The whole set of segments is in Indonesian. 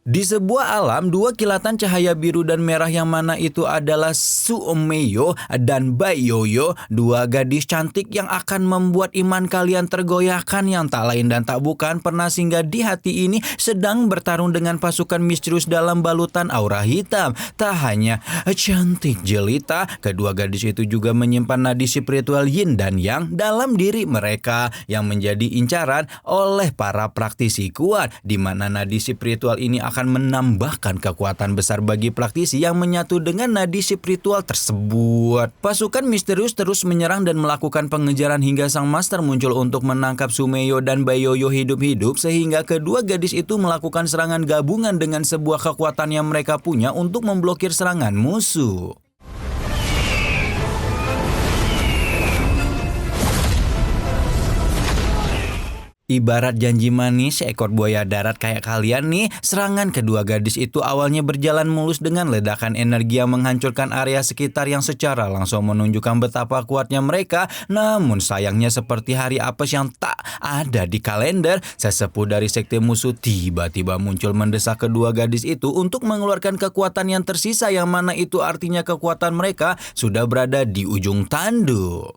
Di sebuah alam, dua kilatan cahaya biru dan merah yang mana itu adalah Sumeyo dan Baiyoyo, dua gadis cantik yang akan membuat iman kalian tergoyahkan yang tak lain dan tak bukan pernah singgah di hati ini sedang bertarung dengan pasukan misterius dalam balutan aura hitam. Tak hanya cantik jelita, kedua gadis itu juga menyimpan nadi spiritual yin dan yang dalam diri mereka yang menjadi incaran oleh para praktisi kuat, di mana nadi spiritual ini akan menambahkan kekuatan besar bagi praktisi yang menyatu dengan nadi spiritual tersebut. Pasukan misterius terus menyerang dan melakukan pengejaran hingga sang master muncul untuk menangkap Sumeyo dan Baiyoyo hidup-hidup, sehingga kedua gadis itu melakukan serangan gabungan dengan sebuah kekuatan yang mereka punya untuk memblokir serangan musuh. Ibarat janji manis seekor buaya darat kayak kalian nih, serangan kedua gadis itu awalnya berjalan mulus dengan ledakan energi yang menghancurkan area sekitar yang secara langsung menunjukkan betapa kuatnya mereka. Namun sayangnya seperti hari apes yang tak ada di kalender, sesepuh dari sekte musuh tiba-tiba muncul mendesak kedua gadis itu untuk mengeluarkan kekuatan yang tersisa, yang mana itu artinya kekuatan mereka sudah berada di ujung tanduk.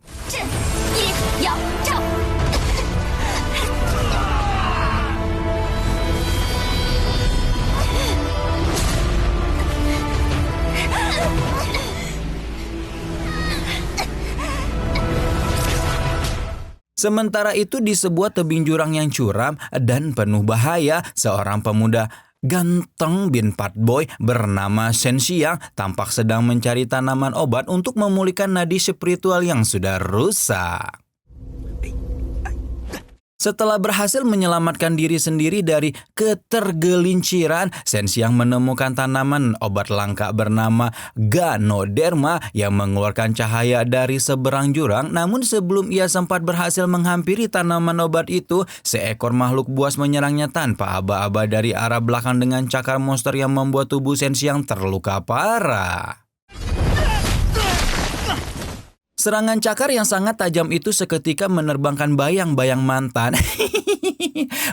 Sementara itu di sebuah tebing jurang yang curam dan penuh bahaya, seorang pemuda ganteng bin Patboy bernama Shen Xiang tampak sedang mencari tanaman obat untuk memulihkan nadi spiritual yang sudah rusak. Setelah berhasil menyelamatkan diri sendiri dari ketergelinciran, Shen Xiang menemukan tanaman obat langka bernama Ganoderma yang mengeluarkan cahaya dari seberang jurang. Namun sebelum ia sempat berhasil menghampiri tanaman obat itu, seekor makhluk buas menyerangnya tanpa aba-aba dari arah belakang dengan cakar monster yang membuat tubuh Shen Xiang terluka parah. Serangan cakar yang sangat tajam itu seketika menerbangkan bayang-bayang mantan.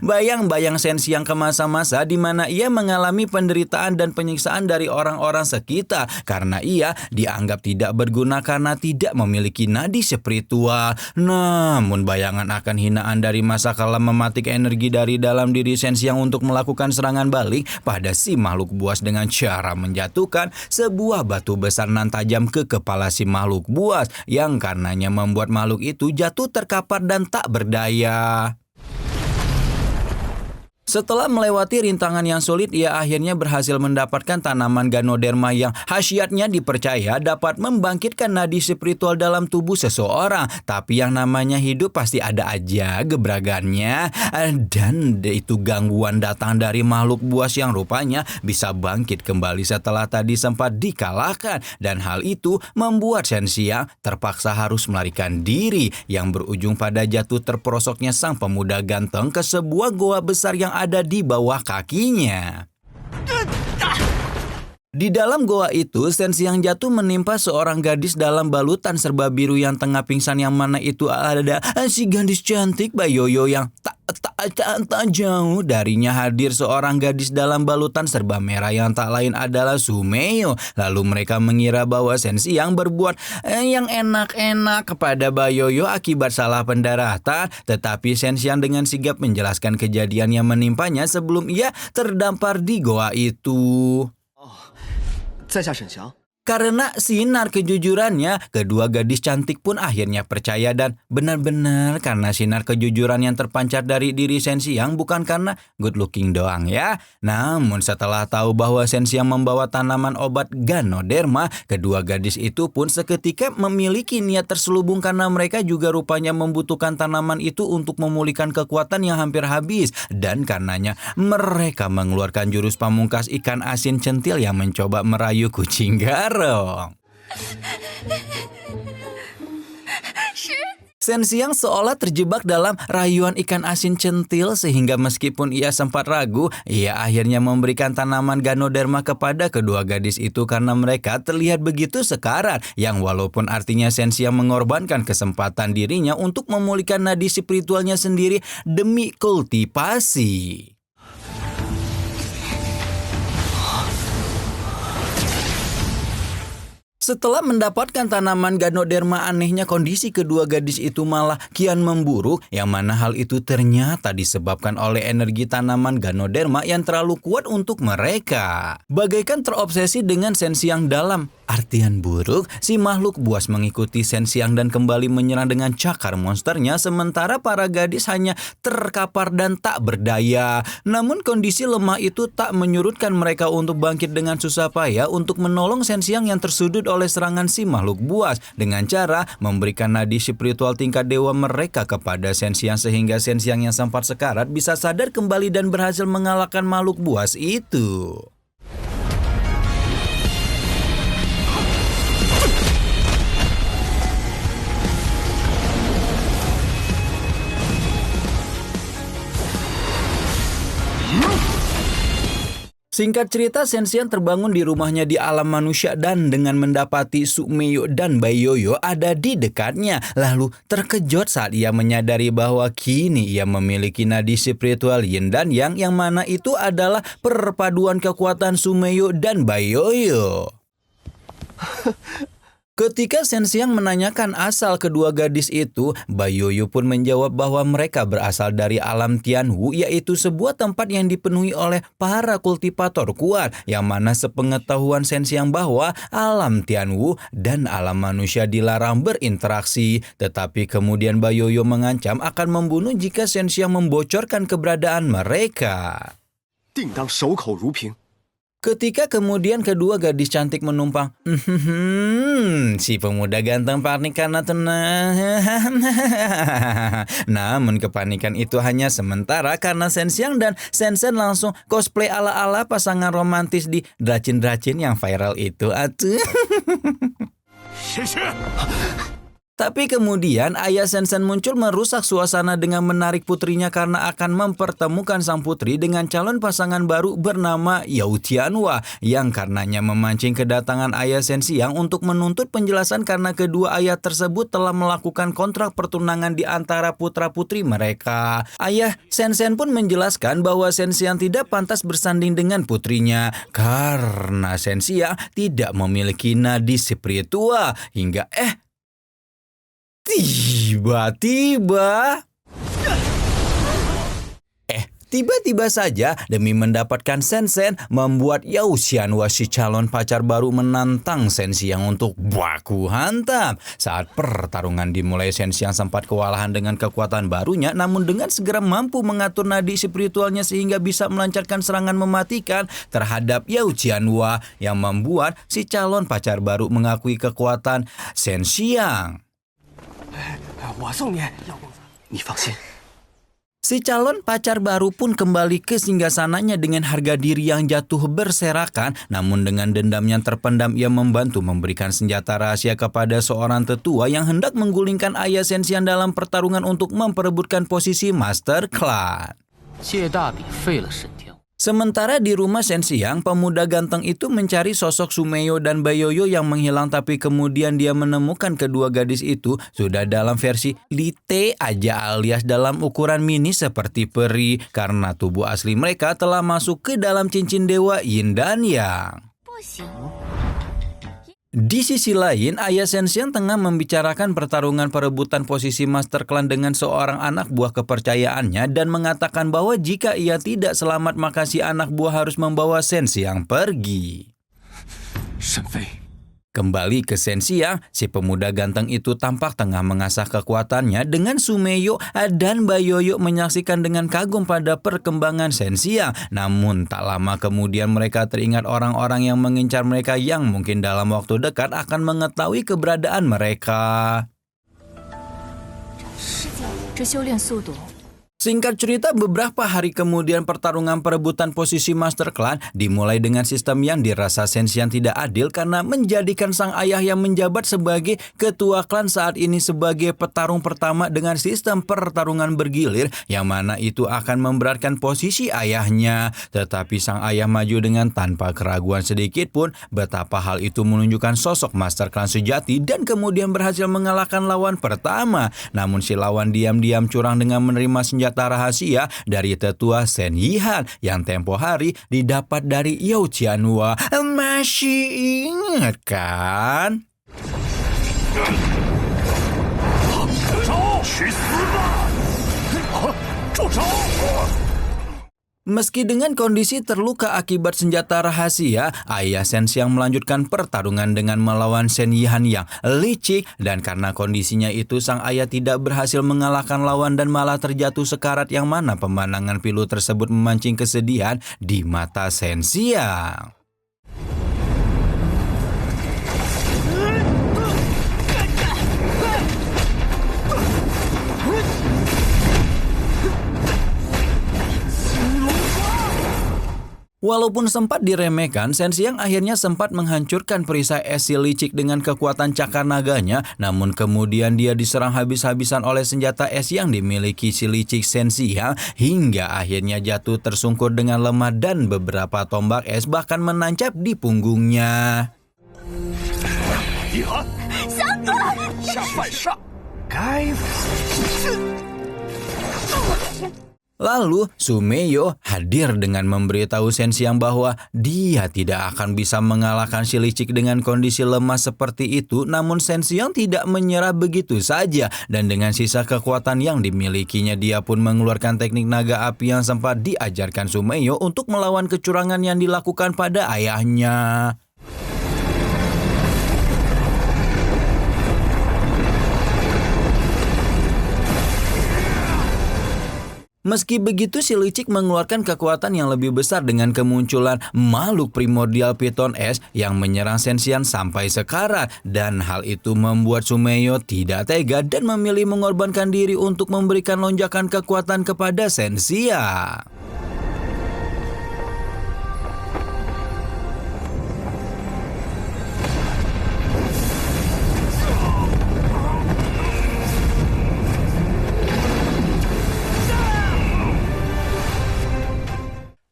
Bayang-bayang Shen Xiang ke masa-masa di mana ia mengalami penderitaan dan penyiksaan dari orang-orang sekitar karena ia dianggap tidak berguna karena tidak memiliki nadi spiritual. Namun bayangan akan hinaan dari masa kelam mematik energi dari dalam diri Shen Xiang untuk melakukan serangan balik pada si makhluk buas dengan cara menjatuhkan sebuah batu besar nan tajam ke kepala si makhluk buas, yang karenanya membuat makhluk itu jatuh terkapar dan tak berdaya. Setelah melewati rintangan yang sulit, ia akhirnya berhasil mendapatkan tanaman Ganoderma yang khasiatnya dipercaya dapat membangkitkan nadi spiritual dalam tubuh seseorang. Tapi yang namanya hidup pasti ada aja gebragannya. Dan itu gangguan datang dari makhluk buas yang rupanya bisa bangkit kembali setelah tadi sempat dikalahkan. Dan hal itu membuat Shen Xiang terpaksa harus melarikan diri, yang berujung pada jatuh terperosoknya sang pemuda ganteng ke sebuah goa besar yang ada di bawah kakinya. Di dalam goa itu, Shen Xiang jatuh menimpa seorang gadis dalam balutan serba biru yang tengah pingsan, yang mana itu ada si gadis cantik Baiyoyo yang tak jauh darinya hadir seorang gadis dalam balutan serba merah yang tak lain adalah Sumeyo. Lalu mereka mengira bahwa Shen Xiang berbuat yang enak-enak kepada Baiyoyo akibat salah pendaratan, tetapi Shen Xiang dengan sigap menjelaskan kejadian yang menimpanya sebelum ia terdampar di goa itu. Karena sinar kejujurannya, kedua gadis cantik pun akhirnya percaya, dan benar-benar karena sinar kejujuran yang terpancar dari diri Shen Xiang, bukan karena good looking doang ya. Namun setelah tahu bahwa Shen Xiang membawa tanaman obat Ganoderma, kedua gadis itu pun seketika memiliki niat terselubung karena mereka juga rupanya membutuhkan tanaman itu untuk memulihkan kekuatan yang hampir habis. Dan karenanya mereka mengeluarkan jurus pamungkas ikan asin centil yang mencoba merayu kucing garong. Shen Xiang seolah terjebak dalam rayuan ikan asin centil, sehingga meskipun ia sempat ragu, ia akhirnya memberikan tanaman Ganoderma kepada kedua gadis itu karena mereka terlihat begitu sekarat, yang walaupun artinya Shen Xiang mengorbankan kesempatan dirinya untuk memulihkan nadi spiritualnya sendiri demi kultivasi. Setelah mendapatkan tanaman Ganoderma, anehnya kondisi kedua gadis itu malah kian memburuk, yang mana hal itu ternyata disebabkan oleh energi tanaman Ganoderma yang terlalu kuat untuk mereka. Bagaikan terobsesi dengan Shenxiang dalam artian buruk, si makhluk buas mengikuti Shenxiang dan kembali menyerang dengan cakar monsternya, sementara para gadis hanya terkapar dan tak berdaya. Namun kondisi lemah itu tak menyurutkan mereka untuk bangkit dengan susah payah untuk menolong Shenxiang yang tersudut oleh serangan si makhluk buas dengan cara memberikan nadi spiritual tingkat dewa mereka kepada Shenxiang sehingga Shenxiang yang sempat sekarat bisa sadar kembali dan berhasil mengalahkan makhluk buas itu. Singkat cerita, Shenxiang terbangun di rumahnya di alam manusia dan dengan mendapati Sumeyo dan Baiyoyo ada di dekatnya. Lalu terkejut saat ia menyadari bahwa kini ia memiliki nadi spiritual Yin dan Yang, yang mana itu adalah perpaduan kekuatan Sumeyo dan Baiyoyo. Ketika Shenxiang menanyakan asal kedua gadis itu, Baiyoyo pun menjawab bahwa mereka berasal dari alam Tianwu, yaitu sebuah tempat yang dipenuhi oleh para kultivator kuat, yang mana sepengetahuan Shenxiang bahwa alam Tianwu dan alam manusia dilarang berinteraksi. Tetapi kemudian Baiyoyo mengancam akan membunuh jika Shenxiang membocorkan keberadaan mereka. Ketika kemudian kedua gadis cantik menumpang, si pemuda ganteng panik karena tenang. Namun kepanikan itu hanya sementara karena Shenxiang dan Shenzhen langsung cosplay ala-ala pasangan romantis di Dracin-Dracin yang viral itu. Tapi kemudian ayah Shenzhen muncul merusak suasana dengan menarik putrinya karena akan mempertemukan sang putri dengan calon pasangan baru bernama Yao Tianhua, yang karenanya memancing kedatangan ayah Shenxiang untuk menuntut penjelasan karena kedua ayah tersebut telah melakukan kontrak pertunangan di antara putra-putri mereka. Ayah Shenzhen pun menjelaskan bahwa Shenxiang tidak pantas bersanding dengan putrinya karena Shenxiang tidak memiliki nadi spiritual hingga Tiba-tiba saja demi mendapatkan Shenzhen membuat Yao Xianhua si calon pacar baru menantang Shenxiang untuk baku hantam. Saat pertarungan dimulai, Shenxiang sempat kewalahan dengan kekuatan barunya, namun dengan segera mampu mengatur nadi spiritualnya sehingga bisa melancarkan serangan mematikan terhadap Yao Xianhua yang membuat si calon pacar baru mengakui kekuatan Shenxiang. Si calon pacar baru pun kembali ke singgasananya dengan harga diri yang jatuh berserakan, namun dengan dendam yang terpendam ia membantu memberikan senjata rahasia kepada seorang tetua yang hendak menggulingkan ayah Shenxiang dalam pertarungan untuk memperebutkan posisi Master Clan. Sementara di rumah Shenxiang, pemuda ganteng itu mencari sosok Sumeyo dan Baiyoyo yang menghilang, tapi kemudian dia menemukan kedua gadis itu sudah dalam versi lite aja alias dalam ukuran mini seperti peri karena tubuh asli mereka telah masuk ke dalam cincin dewa Yin dan Yang. Di sisi lain, ayah Shenxiang tengah membicarakan pertarungan perebutan posisi Master Clan dengan seorang anak buah kepercayaannya dan mengatakan bahwa jika ia tidak selamat maka si anak buah harus membawa Shenxiang pergi. Kembali ke Shenxiang, si pemuda ganteng itu tampak tengah mengasah kekuatannya dengan Sumeyo dan Baiyoyo menyaksikan dengan kagum pada perkembangan Shenxiang. Namun tak lama kemudian mereka teringat orang-orang yang mengincar mereka yang mungkin dalam waktu dekat akan mengetahui keberadaan mereka. Singkat cerita, beberapa hari kemudian pertarungan perebutan posisi Master Clan dimulai dengan sistem yang dirasa Shenxiang tidak adil karena menjadikan sang ayah yang menjabat sebagai ketua klan saat ini sebagai petarung pertama dengan sistem pertarungan bergilir yang mana itu akan memberatkan posisi ayahnya. Tetapi sang ayah maju dengan tanpa keraguan sedikit pun betapa hal itu menunjukkan sosok Master Clan sejati dan kemudian berhasil mengalahkan lawan pertama. Namun si lawan diam-diam curang dengan menerima senjata rahasia dari tetua Shen Yihan yang tempo hari didapat dari Yao Tianhua. Masih ingat kan? Meski dengan kondisi terluka akibat senjata rahasia, ayah Shen Xiang melanjutkan pertarungan dengan melawan Shen Yihan yang licik, dan karena kondisinya itu sang ayah tidak berhasil mengalahkan lawan dan malah terjatuh sekarat, yang mana pemandangan pilu tersebut memancing kesedihan di mata Shen Xiang. Walaupun sempat diremehkan, Shen Xiang akhirnya sempat menghancurkan perisai es si licik dengan kekuatan cakar naganya, namun kemudian dia diserang habis-habisan oleh senjata es yang dimiliki si licik Shen Xiang, hingga akhirnya jatuh tersungkur dengan lemah dan beberapa tombak es bahkan menancap di punggungnya. Lalu Sumeyo hadir dengan memberitahu Shen Xiang bahwa dia tidak akan bisa mengalahkan si licik dengan kondisi lemah seperti itu, namun Shen Xiang tidak menyerah begitu saja, dan dengan sisa kekuatan yang dimilikinya dia pun mengeluarkan teknik naga api yang sempat diajarkan Sumeyo untuk melawan kecurangan yang dilakukan pada ayahnya. Meski begitu, si licik mengeluarkan kekuatan yang lebih besar dengan kemunculan makhluk primordial piton es yang menyerang Shen Xiang sampai sekarat, dan hal itu membuat Sumeyo tidak tega dan memilih mengorbankan diri untuk memberikan lonjakan kekuatan kepada Shen Xiang.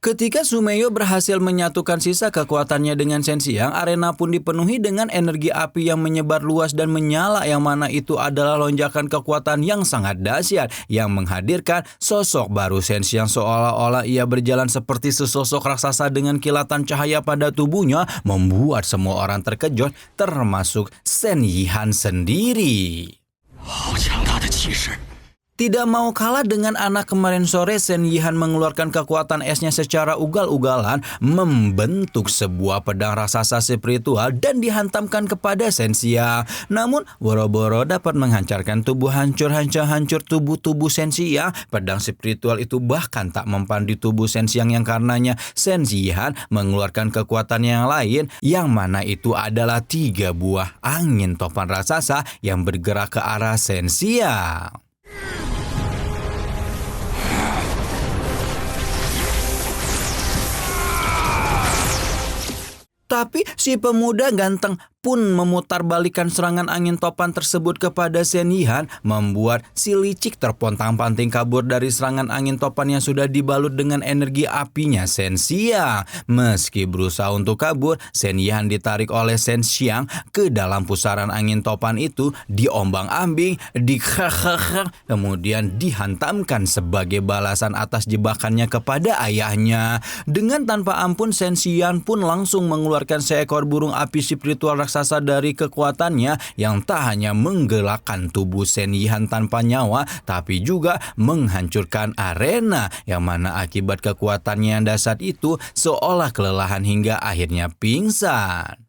Ketika Sumeyo berhasil menyatukan sisa kekuatannya dengan Shen Xiang, arena pun dipenuhi dengan energi api yang menyebar luas dan menyala, yang mana itu adalah lonjakan kekuatan yang sangat dahsyat yang menghadirkan sosok baru Shen Xiang, seolah-olah ia berjalan seperti sesosok raksasa dengan kilatan cahaya pada tubuhnya, membuat semua orang terkejut, termasuk Shen Yihan sendiri. Tidak mau kalah dengan anak kemarin sore, Shen Yihan mengeluarkan kekuatan esnya secara ugal-ugalan, membentuk sebuah pedang raksasa spiritual dan dihantamkan kepada Shen Xiang. Namun, boro-boro dapat menghancarkan tubuh hancur tubuh Shen Xiang, pedang spiritual itu bahkan tak mempan di tubuh Shen Xiang, yang karenanya Shen Yihan mengeluarkan kekuatan yang lain, yang mana itu adalah 3 buah angin topan raksasa yang bergerak ke arah Shen Xiang. Tapi si pemuda ganteng pun memutarbalikkan serangan angin topan tersebut kepada Shen Yihan, membuat si licik terpontang-panting kabur dari serangan angin topan yang sudah dibalut dengan energi apinya Shen Xiang. Meski berusaha untuk kabur, Shen Yihan ditarik oleh Shen Xiang ke dalam pusaran angin topan itu, diombang-ambing, kemudian dihantamkan sebagai balasan atas jebakannya kepada ayahnya. Dengan tanpa ampun, Shen Xiang pun langsung mengeluarkan seekor burung api spiritual raksasa dari kekuatannya, yang tak hanya menggelakkan tubuh Shen Yihan tanpa nyawa, tapi juga menghancurkan arena, yang mana akibat kekuatannya yang dahsyat itu seolah kelelahan hingga akhirnya pingsan.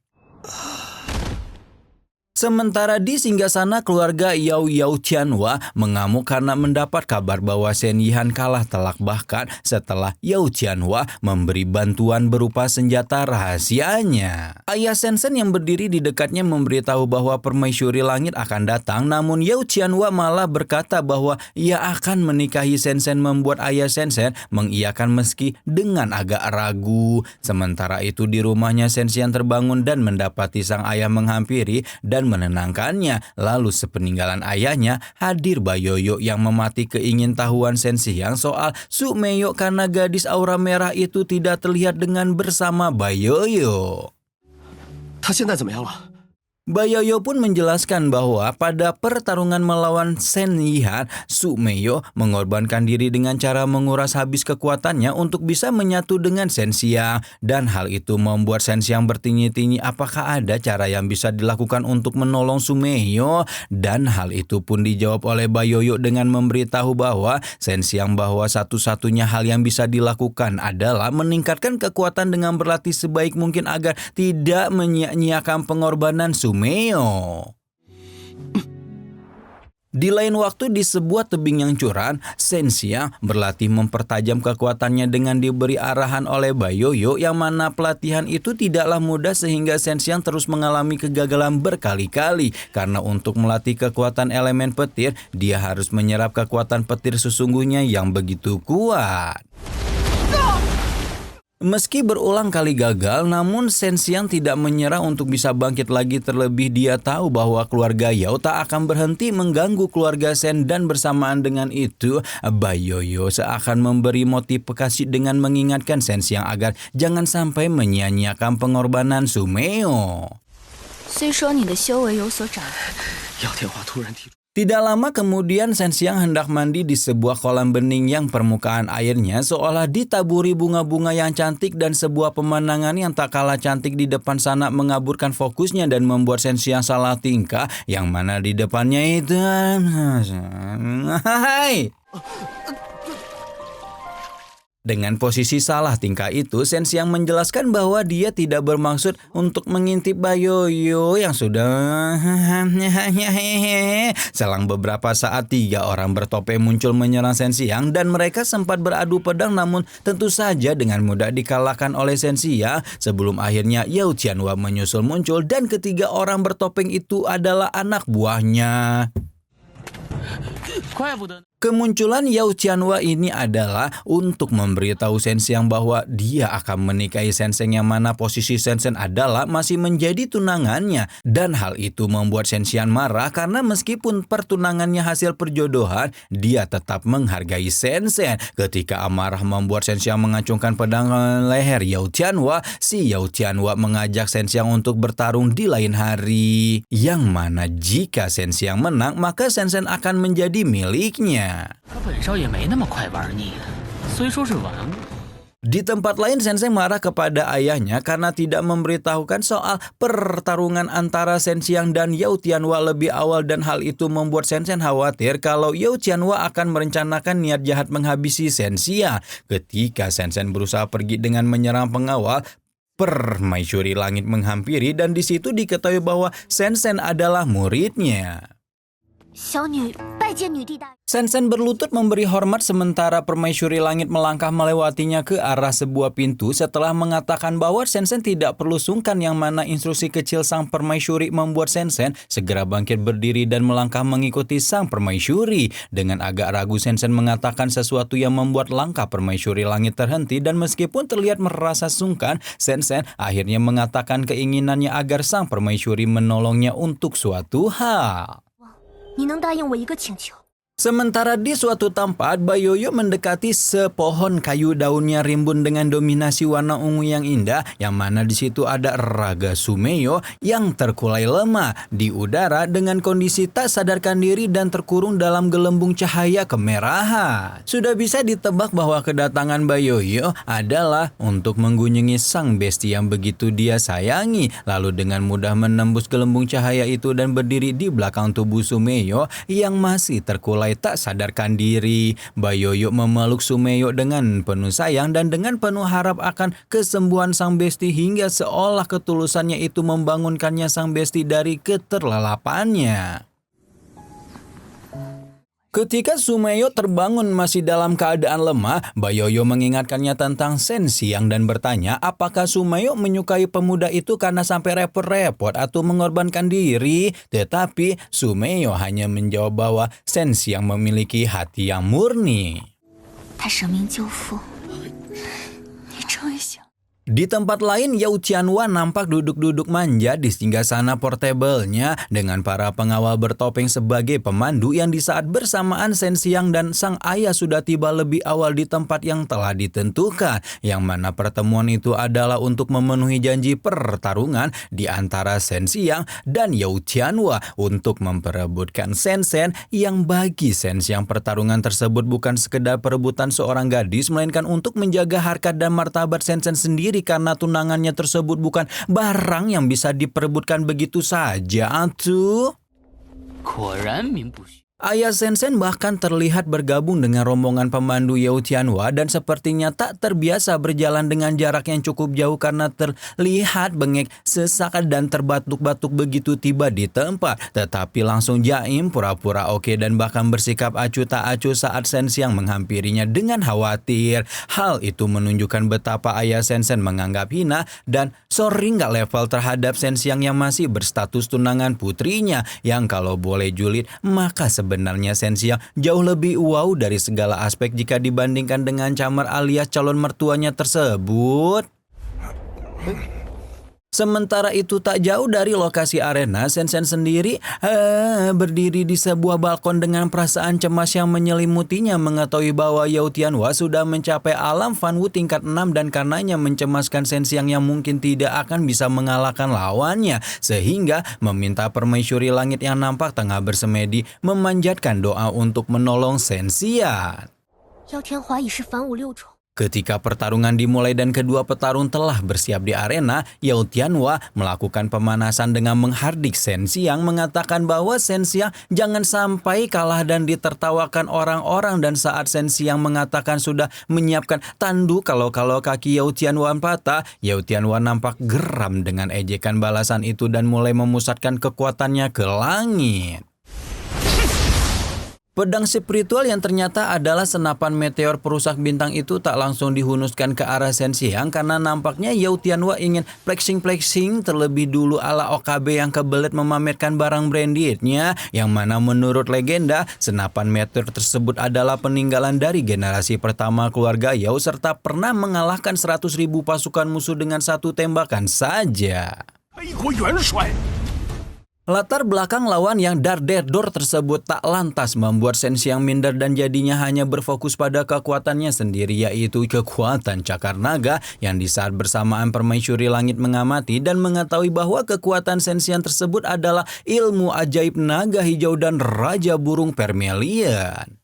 Sementara di singgasana, keluarga Yao Tianhua mengamuk karena mendapat kabar bahwa Shen Yihan kalah telak, bahkan setelah Yao Tianhua memberi bantuan berupa senjata rahasianya. Ayah Shen yang berdiri di dekatnya memberitahu bahwa permaisuri langit akan datang, namun Yao Tianhua malah berkata bahwa ia akan menikahi Shen, membuat ayah Shen mengiyakan meski dengan agak ragu. Sementara itu di rumahnya, Shen terbangun dan mendapati sang ayah menghampiri dan menenangkannya. Lalu sepeninggalan ayahnya, hadir Bayoyo yang memati keingintahuan Shen Xiang soal Sumeyo karena gadis aura merah itu tidak terlihat dengan bersama Bayoyo. Bayoyo pun menjelaskan bahwa pada pertarungan melawan Sen Yihan, Sumeyo mengorbankan diri dengan cara menguras habis kekuatannya untuk bisa menyatu dengan Sen Xiang. Dan hal itu membuat Sen Xiang bertanya-tanya apakah ada cara yang bisa dilakukan untuk menolong Sumeyo. Dan hal itu pun dijawab oleh Bayoyo dengan memberitahu bahwa Sen Xiang bahwa satu-satunya hal yang bisa dilakukan adalah meningkatkan kekuatan dengan berlatih sebaik mungkin agar tidak menyia-nyiakan pengorbanan Sumeyo. Di lain waktu di sebuah tebing yang curam, Sen Xiang berlatih mempertajam kekuatannya dengan diberi arahan oleh Bayoyo yang mana pelatihan itu tidaklah mudah sehingga Sen Xiang terus mengalami kegagalan berkali-kali. Karena untuk melatih kekuatan elemen petir, dia harus menyerap kekuatan petir sesungguhnya yang begitu kuat. Meski berulang kali gagal, namun Sen Xiang tidak menyerah untuk bisa bangkit lagi. Terlebih dia tahu bahwa keluarga Yao tak akan berhenti mengganggu keluarga Sen dan bersamaan dengan itu, Bayoyo seakan memberi motivasi dengan mengingatkan Sen Xiang agar jangan sampai menyia-nyiakan pengorbanan Sumeyo. Tidak lama kemudian Sen Xiang hendak mandi di sebuah kolam bening yang permukaan airnya seolah ditaburi bunga-bunga yang cantik dan sebuah pemandangan yang tak kalah cantik di depan sana mengaburkan fokusnya dan membuat Sen Xiang salah tingkah yang mana di depannya itu. Hai. Dengan posisi salah tingkah itu, Sen Xiang menjelaskan bahwa dia tidak bermaksud untuk mengintip Bayoyo yang sudah. Selang beberapa saat 3 orang bertopeng muncul menyerang Sen Xiang dan mereka sempat beradu pedang namun tentu saja dengan mudah dikalahkan oleh Sen Xiang sebelum akhirnya Yao Tianhua menyusul muncul dan ketiga orang bertopeng itu adalah anak buahnya. Kemunculan Yao Tianhua ini adalah untuk memberitahu Sen Xiang bahwa dia akan menikahi Sen Xiang yang mana posisi Sen Xiang adalah masih menjadi tunangannya. Dan hal itu membuat Sen Xiang marah karena meskipun pertunangannya hasil perjodohan, dia tetap menghargai Sen Xiang. Ketika amarah membuat Sen Xiang mengacungkan pedang leher Yao Tianhua, si Yao Tianhua mengajak Sen Xiang untuk bertarung di lain hari. Yang mana jika Sen Xiang menang, maka Sen Xiang akan menjadi miliknya. Di tempat lain, Sen Xiang marah kepada ayahnya karena tidak memberitahukan soal pertarungan antara Sen Xiang dan Yao Tianhua lebih awal dan hal itu membuat Sen Xiang khawatir kalau Yao Tianhua akan merencanakan niat jahat menghabisi Sen Xiang. Ketika Sen Xiang berusaha pergi dengan menyerang pengawal, Permaisuri Langit menghampiri dan di situ diketahui bahwa Sen Xiang adalah muridnya. Sen Xiang berlutut memberi hormat sementara Permaisuri Langit melangkah melewatinya ke arah sebuah pintu setelah mengatakan bahwa Sen Xiang tidak perlu sungkan yang mana instruksi kecil sang Permaisuri membuat Sen Xiang segera bangkit berdiri dan melangkah mengikuti sang Permaisuri. Dengan agak ragu Sen Xiang mengatakan sesuatu yang membuat langkah Permaisuri Langit terhenti dan meskipun terlihat merasa sungkan, Sen Xiang akhirnya mengatakan keinginannya agar sang Permaisuri menolongnya untuk suatu hal. Sementara di suatu tempat, Bayoyo mendekati sepohon kayu daunnya rimbun dengan dominasi warna ungu yang indah, yang mana di situ ada raga Sumeyo yang terkulai lemah di udara dengan kondisi tak sadarkan diri dan terkurung dalam gelembung cahaya kemerahan. Sudah bisa ditebak bahwa kedatangan Bayoyo adalah untuk mengunjungi sang besti yang begitu dia sayangi, lalu dengan mudah menembus gelembung cahaya itu dan berdiri di belakang tubuh Sumeyo yang masih terkulai tak sadarkan diri. Bayoyo memeluk Sumeyo dengan penuh sayang dan dengan penuh harap akan kesembuhan sang besti hingga seolah ketulusannya itu membangunkannya sang besti dari keterlelapannya. Ketika Sumeyo terbangun masih dalam keadaan lemah, Bayoyo mengingatkannya tentang Sen Xiang dan bertanya apakah Sumeyo menyukai pemuda itu karena sampai repot-repot atau mengorbankan diri. Tetapi Sumeyo hanya menjawab bahwa Sen Xiang memiliki hati yang murni. Di tempat lain, Yao Tianhua nampak duduk-duduk manja di singgasana portable-nya dengan para pengawal bertopeng sebagai pemandu yang di saat bersamaan Shen Xiang dan sang ayah sudah tiba lebih awal di tempat yang telah ditentukan, yang mana pertemuan itu adalah untuk memenuhi janji pertarungan di antara Shen Xiang dan Yao Tianhua untuk memperebutkan Shen Shen, yang bagi Shen Xiang pertarungan tersebut bukan sekedar perebutan seorang gadis, melainkan untuk menjaga harkat dan martabat Shen Shen sendiri, karena tunangannya tersebut bukan barang yang bisa diperebutkan begitu saja tuh. Ayah Shen Shen bahkan terlihat bergabung dengan rombongan pemandu Yao Tianhua dan sepertinya tak terbiasa berjalan dengan jarak yang cukup jauh karena terlihat bengek, sesak dan terbatuk-batuk begitu tiba di tempat. Tetapi langsung jaim, pura-pura oke dan bahkan bersikap acuh tak acuh saat Shen Xiang menghampirinya dengan khawatir. Hal itu menunjukkan betapa ayah Shen Shen menganggap hina dan sorry nggak level terhadap Shen Xiang yang masih berstatus tunangan putrinya, yang kalau boleh julid maka sebenarnya Shen Xiang jauh lebih wow dari segala aspek jika dibandingkan dengan camar alias calon mertuanya tersebut. Sementara itu tak jauh dari lokasi arena, Shen Shen sendiri berdiri di sebuah balkon dengan perasaan cemas yang menyelimutinya mengetahui bahwa Yao Tianhua sudah mencapai alam Fanwu tingkat 6 dan karenanya mencemaskan Shen Xiang yang mungkin tidak akan bisa mengalahkan lawannya, sehingga meminta permaisuri langit yang nampak tengah bersemedi memanjatkan doa untuk menolong Shen Xiang. Ketika pertarungan dimulai dan kedua petarung telah bersiap di arena, Yao Tianhua melakukan pemanasan dengan menghardik Shen Xiang, mengatakan bahwa Shen Xiang jangan sampai kalah dan ditertawakan orang-orang, dan saat Shen Xiang mengatakan sudah menyiapkan tandu kalau kaki Yao Tianhua patah, Yao Tianhua nampak geram dengan ejekan balasan itu dan mulai memusatkan kekuatannya ke langit. Pedang spiritual yang ternyata adalah senapan meteor perusak bintang itu tak langsung dihunuskan ke arah Shen Xiang karena nampaknya Yao Tianhua ingin flexing terlebih dulu ala OKB yang kebelet memamerkan barang brandednya, yang mana menurut legenda senapan meteor tersebut adalah peninggalan dari generasi pertama keluarga Yao serta pernah mengalahkan 100.000 pasukan musuh dengan satu tembakan saja. Latar belakang lawan yang dar-der-dor tersebut tak lantas membuat Shen Xiang minder dan jadinya hanya berfokus pada kekuatannya sendiri, yaitu kekuatan cakar naga, yang di saat bersamaan permaisuri langit mengamati dan mengetahui bahwa kekuatan Shen Xiang tersebut adalah ilmu ajaib naga hijau dan raja burung Vermilion.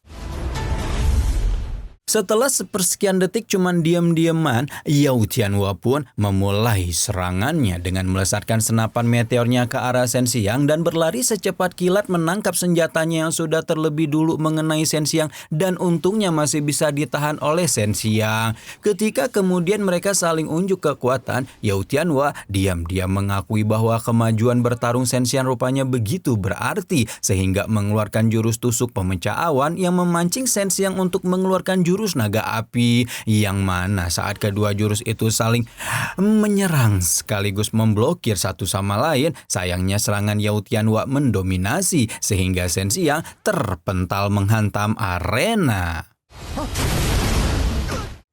Setelah sepersekian detik cuman diam-diaman, Yao Tianhua pun memulai serangannya dengan melesatkan senapan meteornya ke arah Shen Xiang dan berlari secepat kilat menangkap senjatanya yang sudah terlebih dulu mengenai Shen Xiang, dan untungnya masih bisa ditahan oleh Shen Xiang. Ketika kemudian mereka saling unjuk kekuatan, Yao Tianhua diam-diam mengakui bahwa kemajuan bertarung Shen Xiang rupanya begitu berarti sehingga mengeluarkan jurus tusuk pemecah awan yang memancing Shen Xiang untuk mengeluarkan jurus naga api, yang mana saat kedua jurus itu saling menyerang sekaligus memblokir satu sama lain, sayangnya serangan Yao Tianhua mendominasi sehingga Shen Xiang terpental menghantam arena.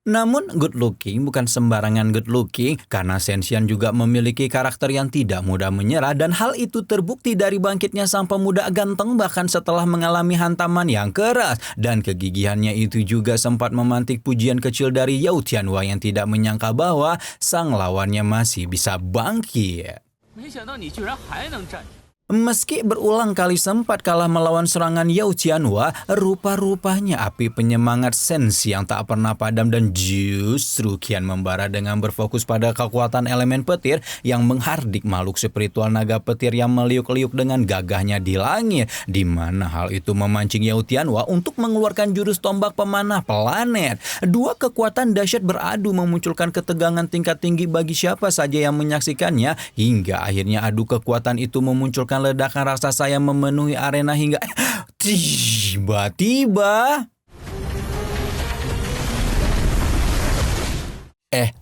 Namun good looking bukan sembarangan good looking, karena Shen Xiang juga memiliki karakter yang tidak mudah menyerah, dan hal itu terbukti dari bangkitnya sang pemuda ganteng bahkan setelah mengalami hantaman yang keras, dan kegigihannya itu juga sempat memantik pujian kecil dari Yao Tianhua yang tidak menyangka bahwa sang lawannya masih bisa bangkit. Meski berulang kali sempat kalah melawan serangan Yao Tianhua, rupa-rupanya api penyemangat Shen Xiang tak pernah padam dan justru kian membara dengan berfokus pada kekuatan elemen petir yang menghardik makhluk spiritual naga petir yang meliuk-liuk dengan gagahnya di langit, di mana hal itu memancing Yao Tianhua untuk mengeluarkan jurus tombak pemanah planet. Dua kekuatan dahsyat beradu memunculkan ketegangan tingkat tinggi bagi siapa saja yang menyaksikannya, hingga akhirnya adu kekuatan itu memunculkan ledakan raksasa yang memenuhi arena hingga tiba-tiba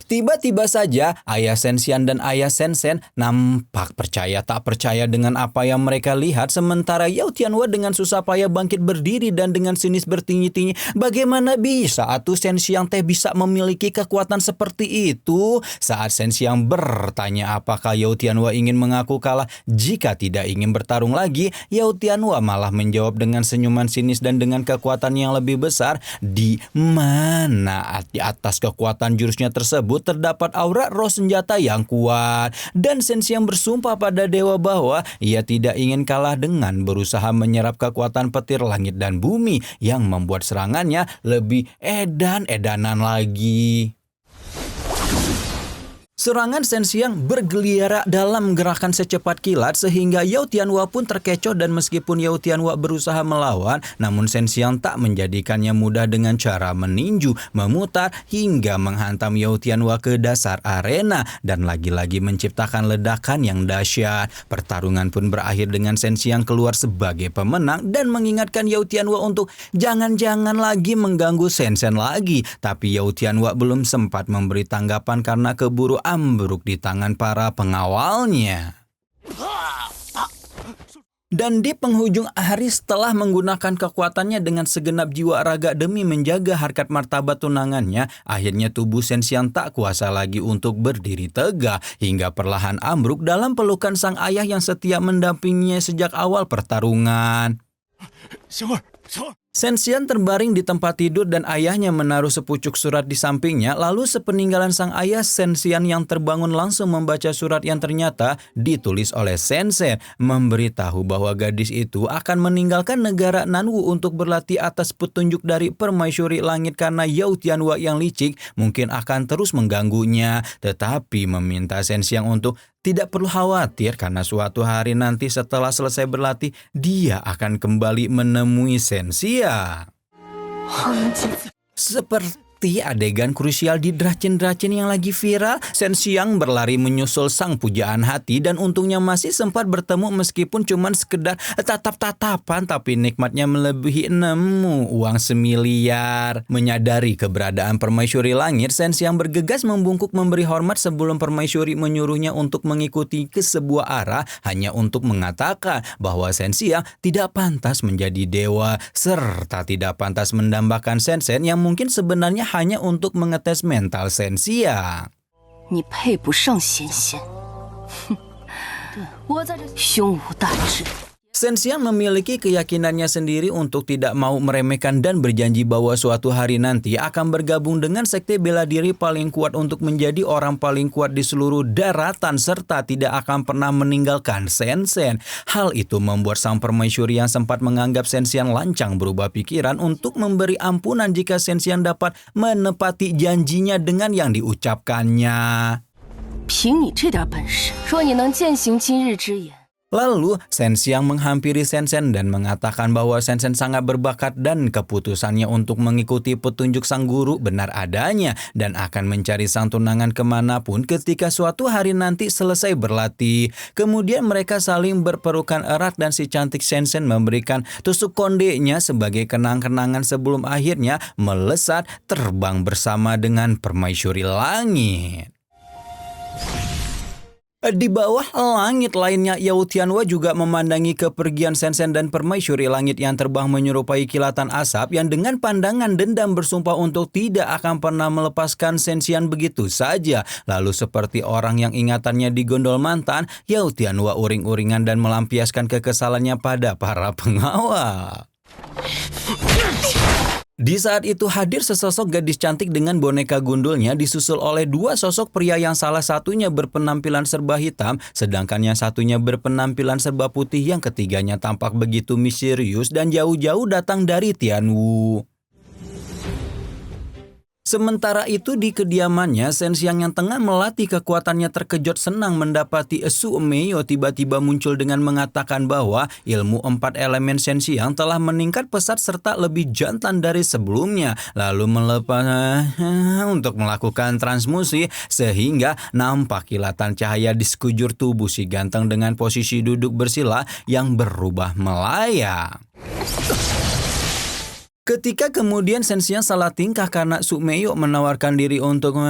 Tiba-tiba saja Ayah Sensian dan Ayah Sensen nampak percaya tak percaya dengan apa yang mereka lihat, sementara Yao Tianhua dengan susah payah bangkit berdiri dan dengan sinis bertinyi-tinyi. Bagaimana bisa atuh Sensiang teh bisa memiliki kekuatan seperti itu? Saat Sensiang bertanya apakah Yao Tianhua ingin mengaku kalah jika tidak ingin bertarung lagi, Yao Tianhua malah menjawab dengan senyuman sinis dan dengan kekuatan yang lebih besar. Di mana di atas kekuatan jurusnya tersebut terdapat aura roh senjata yang kuat, dan Sensiang bersumpah pada dewa bahwa ia tidak ingin kalah dengan berusaha menyerap kekuatan petir langit dan bumi yang membuat serangannya lebih edan-edanan lagi. Serangan Sensiang bergeliara dalam gerakan secepat kilat sehingga Yao Tianhua pun terkecoh, dan meskipun Yao Tianhua berusaha melawan, namun Sensiang tak menjadikannya mudah dengan cara meninju, memutar hingga menghantam Yao Tianhua ke dasar arena dan lagi-lagi menciptakan ledakan yang dahsyat. Pertarungan pun berakhir dengan Sensiang keluar sebagai pemenang dan mengingatkan Yao Tianhua untuk jangan-jangan lagi mengganggu Sensen lagi. Tapi Yao Tianhua belum sempat memberi tanggapan karena keburu ambruk di tangan para pengawalnya. Dan di penghujung hari, setelah menggunakan kekuatannya dengan segenap jiwa raga demi menjaga harkat martabat tunangannya, akhirnya tubuh Sensiang tak kuasa lagi untuk berdiri tegak hingga perlahan ambruk dalam pelukan sang ayah yang setia mendampinginya sejak awal pertarungan. Sensian terbaring di tempat tidur dan ayahnya menaruh sepucuk surat di sampingnya. Lalu sepeninggalan sang ayah, Sensian yang terbangun langsung membaca surat yang ternyata ditulis oleh Sensen, memberitahu bahwa gadis itu akan meninggalkan negara Nanwu untuk berlatih atas petunjuk dari Permaisuri Langit karena Yao Tianhua yang licik mungkin akan terus mengganggunya, tetapi meminta Sensian untuk tidak perlu khawatir karena suatu hari nanti setelah selesai berlatih, dia akan kembali menemui Sensia. Seperti adegan krusial di Dracin-Dracin yang lagi viral, Sensiang berlari menyusul sang pujaan hati dan untungnya masih sempat bertemu meskipun cuman sekedar tatap-tatapan, tapi nikmatnya melebihi nemu uang semiliar. Menyadari keberadaan Permaisuri Langit, Sensiang bergegas membungkuk memberi hormat sebelum Permaisuri menyuruhnya untuk mengikuti ke sebuah arah hanya untuk mengatakan bahwa Sensiang tidak pantas menjadi dewa serta tidak pantas mendambakan Sensen yang mungkin sebenarnya hanya untuk mengetes mental Sensia. Sensiang memiliki keyakinannya sendiri untuk tidak mau meremehkan dan berjanji bahwa suatu hari nanti akan bergabung dengan sekte bela diri paling kuat untuk menjadi orang paling kuat di seluruh daratan serta tidak akan pernah meninggalkan Sensen. Hal itu membuat sang permaisuri yang sempat menganggap Sensian lancang berubah pikiran untuk memberi ampunan jika Sensian dapat menepati janjinya dengan yang diucapkannya. Lalu Sensiang menghampiri Sensen dan mengatakan bahwa Sensen sangat berbakat dan keputusannya untuk mengikuti petunjuk sang guru benar adanya dan akan mencari sang tunangan kemanapun ketika suatu hari nanti selesai berlatih. Kemudian mereka saling berpelukan erat dan si cantik Sensen memberikan tusuk kondenya sebagai kenang-kenangan sebelum akhirnya melesat terbang bersama dengan Permaisuri Langit. Di bawah langit lainnya, Yao Tianhua juga memandangi kepergian Sensen dan Permaisuri Langit yang terbang menyerupai kilatan asap yang dengan pandangan dendam bersumpah untuk tidak akan pernah melepaskan Sensian begitu saja. Lalu seperti orang yang ingatannya digondol mantan, Yao Tianhua uring-uringan dan melampiaskan kekesalannya pada para pengawal. Di saat itu hadir sesosok gadis cantik dengan boneka gundulnya disusul oleh dua sosok pria yang salah satunya berpenampilan serba hitam sedangkan yang satunya berpenampilan serba putih, yang ketiganya tampak begitu misterius dan jauh-jauh datang dari Tianwu. Sementara itu di kediamannya, Sensiang yang tengah melatih kekuatannya terkejut senang mendapati Su Meiyo tiba-tiba muncul dengan mengatakan bahwa ilmu 4 elemen Sensiang telah meningkat pesat serta lebih jantan dari sebelumnya. Lalu melepas untuk melakukan transmusi sehingga nampak kilatan cahaya di sekujur tubuh si ganteng dengan posisi duduk bersila yang berubah melayang. Ketika kemudian Shenxiang salah tingkah karena Sumeyo menawarkan diri untuk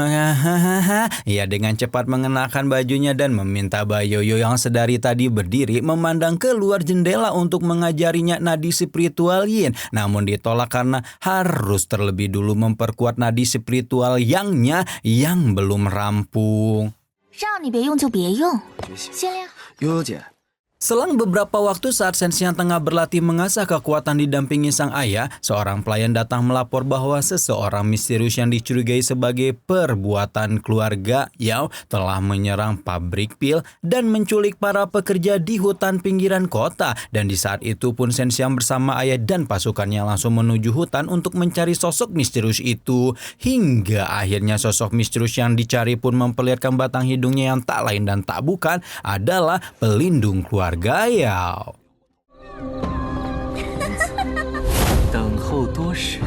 ia dengan cepat mengenakan bajunya dan meminta Bayoyo yang sedari tadi berdiri memandang keluar jendela untuk mengajarinya nadi spiritual Yin. Namun ditolak karena harus terlebih dulu memperkuat nadi spiritual Yang-nya yang belum rampung. 让你别用就别用，心亮。悠悠姐， Selang beberapa waktu saat Shenxiang tengah berlatih mengasah kekuatan didampingi sang ayah, seorang pelayan datang melapor bahwa seseorang misterius yang dicurigai sebagai perbuatan keluarga Yao telah menyerang pabrik pil dan menculik para pekerja di hutan pinggiran kota. Dan di saat itu pun Shenxiang bersama ayah dan pasukannya langsung menuju hutan untuk mencari sosok misterius itu. Hingga akhirnya sosok misterius yang dicari pun memperlihatkan batang hidungnya yang tak lain dan tak bukan adalah pelindung keluarga Yao. 等候多时，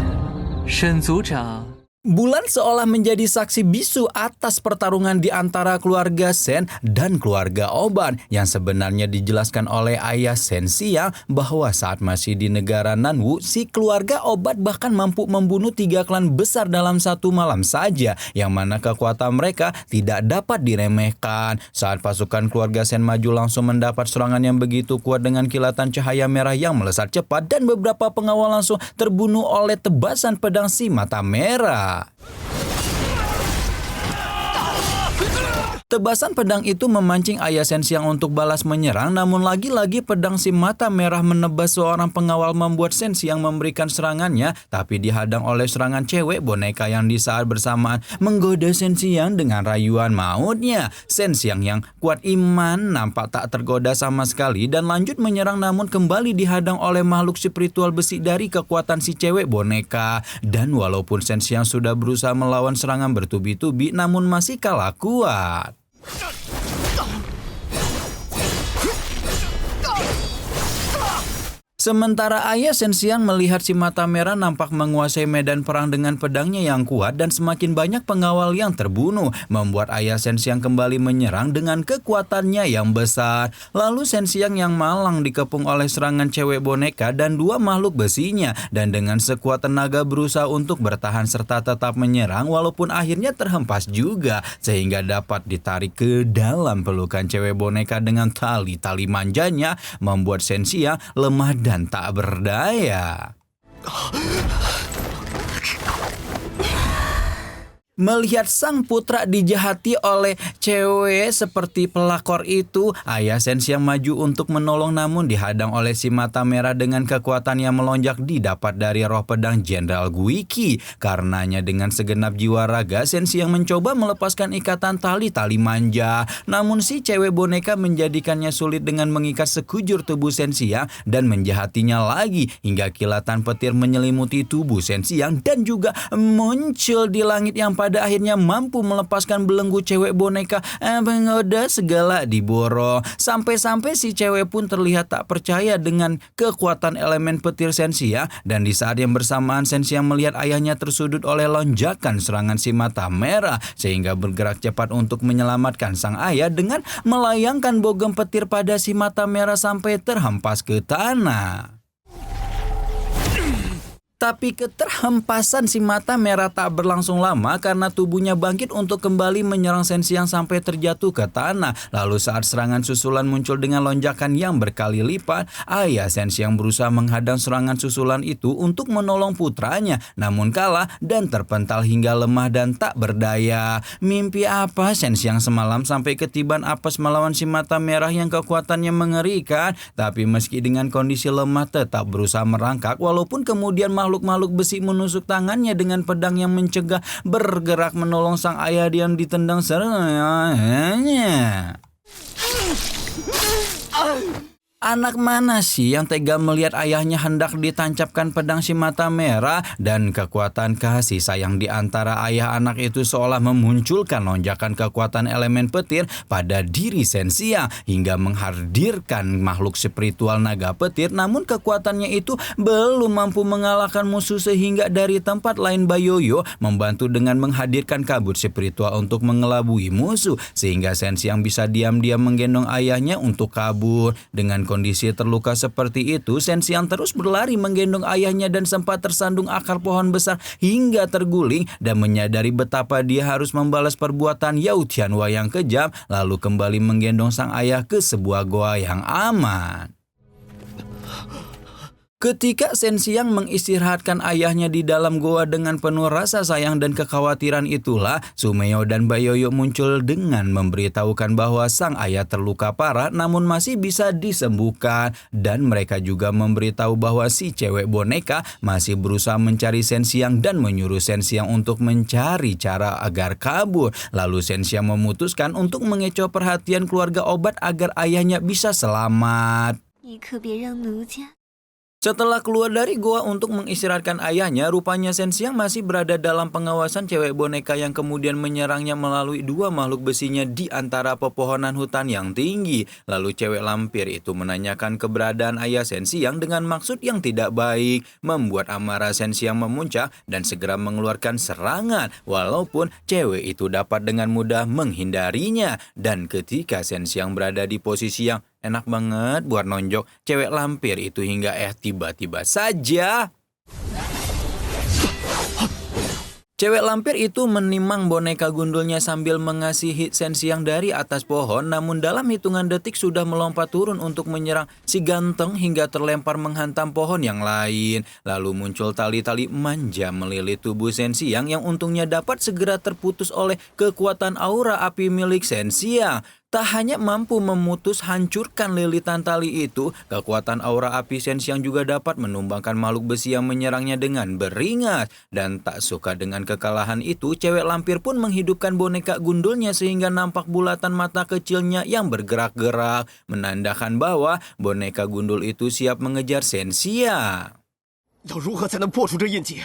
沈族长。 Bulan seolah menjadi saksi bisu atas pertarungan di antara keluarga Shen dan keluarga Oban yang sebenarnya dijelaskan oleh ayah Shenxiang bahwa saat masih di negara Nanwu, si keluarga Obat bahkan mampu membunuh 3 klan besar dalam satu malam saja, yang mana kekuatan mereka tidak dapat diremehkan. Saat pasukan keluarga Shen maju langsung mendapat serangan yang begitu kuat dengan kilatan cahaya merah yang melesat cepat dan beberapa pengawal langsung terbunuh oleh tebasan pedang si mata merah. Tebasan pedang itu memancing ayah Shenxiang untuk balas menyerang, namun lagi-lagi pedang si mata merah menebas seorang pengawal membuat Shenxiang memberikan serangannya, tapi dihadang oleh serangan cewek boneka yang di saat bersamaan menggoda Shenxiang dengan rayuan mautnya. Shenxiang yang kuat iman nampak tak tergoda sama sekali dan lanjut menyerang, namun kembali dihadang oleh makhluk spiritual besi dari kekuatan si cewek boneka. Dan walaupun Shenxiang sudah berusaha melawan serangan bertubi-tubi, namun masih kalah kuat. Sementara ayah Shenxiang melihat si mata merah nampak menguasai medan perang dengan pedangnya yang kuat dan semakin banyak pengawal yang terbunuh, membuat ayah Shenxiang kembali menyerang dengan kekuatannya yang besar. Lalu Shenxiang yang malang dikepung oleh serangan cewek boneka dan 2 makhluk besinya, dan dengan sekuat tenaga berusaha untuk bertahan serta tetap menyerang walaupun akhirnya terhempas juga, sehingga dapat ditarik ke dalam pelukan cewek boneka dengan tali-tali manjanya, membuat Shenxiang lemah dan tak berdaya. Melihat sang putra dijahati oleh cewek seperti pelakor itu, ayah Shenxiang maju untuk menolong, namun dihadang oleh si mata merah dengan kekuatan yang melonjak didapat dari roh pedang Jenderal Guiqi. Karenanya dengan segenap jiwa raga Shenxiang mencoba melepaskan ikatan tali-tali manja, namun si cewek boneka menjadikannya sulit dengan mengikat sekujur tubuh Shenxiang dan menjahatinya lagi hingga kilatan petir menyelimuti tubuh Shenxiang dan juga muncul di langit yang pada akhirnya mampu melepaskan belenggu cewek boneka penggoda segala diborong. Sampai-sampai si cewek pun terlihat tak percaya dengan kekuatan elemen petir Shenxiang, dan di saat yang bersamaan Shenxiang melihat ayahnya tersudut oleh lonjakan serangan si mata merah, sehingga bergerak cepat untuk menyelamatkan sang ayah dengan melayangkan bogem petir pada si mata merah sampai terhempas ke tanah. Tapi keterhempasan si mata merah tak berlangsung lama karena tubuhnya bangkit untuk kembali menyerang Shenxiang sampai terjatuh ke tanah. Lalu saat serangan susulan muncul dengan lonjakan yang berkali lipat, ayah Shenxiang berusaha menghadang serangan susulan itu untuk menolong putranya, namun kalah dan terpental hingga lemah dan tak berdaya. Mimpi apa Shenxiang semalam sampai ketiban apes melawan si mata merah yang kekuatannya mengerikan? Tapi meski dengan kondisi lemah tetap berusaha merangkak, walaupun kemudian makhluk besi menusuk tangannya dengan pedang yang mencegah bergerak menolong sang ayah yang ditendang serangannya. Anak mana sih yang tega melihat ayahnya hendak ditancapkan pedang si mata merah? Dan kekuatan kasih sayang di antara ayah anak itu seolah memunculkan lonjakan kekuatan elemen petir pada diri Shenxiang hingga menghadirkan makhluk spiritual naga petir, namun kekuatannya itu belum mampu mengalahkan musuh sehingga dari tempat lain Bayoyo membantu dengan menghadirkan kabut spiritual untuk mengelabui musuh, sehingga Shenxiang bisa diam-diam menggendong ayahnya untuk kabur. Dengan kondisi terluka seperti itu, Shen Xiang terus berlari menggendong ayahnya dan sempat tersandung akar pohon besar hingga terguling dan menyadari betapa dia harus membalas perbuatan Yao Tianhua yang kejam, lalu kembali menggendong sang ayah ke sebuah goa yang aman. Ketika Shen Xiang mengistirahatkan ayahnya di dalam goa dengan penuh rasa sayang dan kekhawatiran itulah, Su Meiyo dan Baiyoyo muncul dengan memberitahukan bahwa sang ayah terluka parah namun masih bisa disembuhkan. Dan mereka juga memberitahu bahwa si cewek boneka masih berusaha mencari Shen Xiang dan menyuruh Shen Xiang untuk mencari cara agar kabur. Lalu Shen Xiang memutuskan untuk mengecoh perhatian keluarga obat agar ayahnya bisa selamat. 你可别让奴家 Setelah keluar dari goa untuk mengistirahatkan ayahnya, rupanya Shen Xiang masih berada dalam pengawasan cewek boneka yang kemudian menyerangnya melalui dua makhluk besinya di antara pepohonan hutan yang tinggi. Lalu cewek lampir itu menanyakan keberadaan ayah Shen Xiang dengan maksud yang tidak baik, membuat amarah Shen Xiang memuncak dan segera mengeluarkan serangan, walaupun cewek itu dapat dengan mudah menghindarinya. Dan ketika Shen Xiang berada di posisi yang enak banget buat nonjok, cewek lampir itu hingga tiba-tiba saja cewek lampir itu menimang boneka gundulnya sambil mengasihi Shen Xiang dari atas pohon, namun dalam hitungan detik sudah melompat turun untuk menyerang si ganteng hingga terlempar menghantam pohon yang lain. Lalu muncul tali-tali manja melilit tubuh Shen Xiang yang untungnya dapat segera terputus oleh kekuatan aura api milik Shen Xiang. Tak hanya mampu memutus hancurkan lilitan tali itu, kekuatan aura api Shen Xiang juga dapat menumbangkan makhluk besi yang menyerangnya dengan beringas. Dan tak suka dengan kekalahan itu, cewek lampir pun menghidupkan boneka gundulnya sehingga nampak bulatan mata kecilnya yang bergerak-gerak, menandakan bahwa boneka gundul itu siap mengejar Shen Xiang. 要如何才能破除这印记？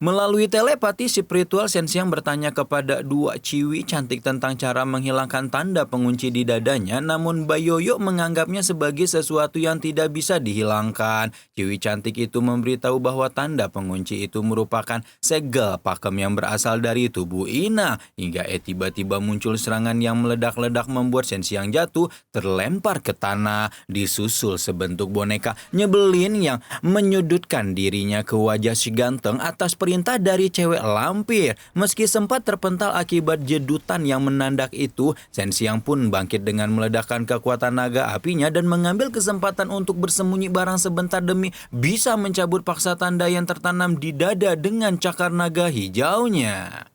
Melalui telepati spiritual, Shen Xiang bertanya kepada dua ciwi cantik tentang cara menghilangkan tanda pengunci di dadanya, namun Baiyoyo menganggapnya sebagai sesuatu yang tidak bisa dihilangkan. Ciwi cantik itu memberitahu bahwa tanda pengunci itu merupakan segel pakem yang berasal dari tubuh Ina, hingga tiba-tiba muncul serangan yang meledak-ledak membuat Shen Xiang jatuh, terlempar ke tanah, disusul sebentuk boneka nyebelin yang menyudutkan dirinya ke wajah si ganteng atas perintah dari cewek lampir. Meski sempat terpental akibat jedutan yang menandak itu, Shen Xiang pun bangkit dengan meledakkan kekuatan naga apinya dan mengambil kesempatan untuk bersembunyi barang sebentar demi bisa mencabut paksa tanda yang tertanam di dada dengan cakar naga hijaunya.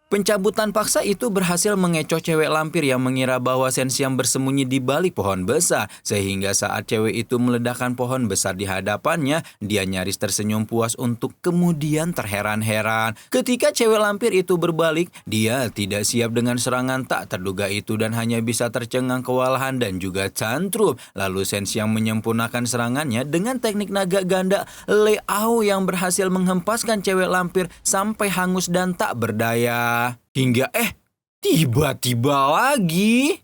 Pencabutan paksa itu berhasil mengecoh cewek lampir yang mengira bahwa Shen Xiang bersembunyi di balik pohon besar, sehingga saat cewek itu meledakkan pohon besar di hadapannya, dia nyaris tersenyum puas untuk kemudian terheran-heran. Ketika cewek lampir itu berbalik, dia tidak siap dengan serangan tak terduga itu dan hanya bisa tercengang kewalahan dan juga tantrum. Lalu Shen Xiang menyempurnakan serangannya dengan teknik naga ganda Leao yang berhasil menghempaskan cewek lampir sampai hangus dan tak berdaya. Hingga tiba-tiba lagi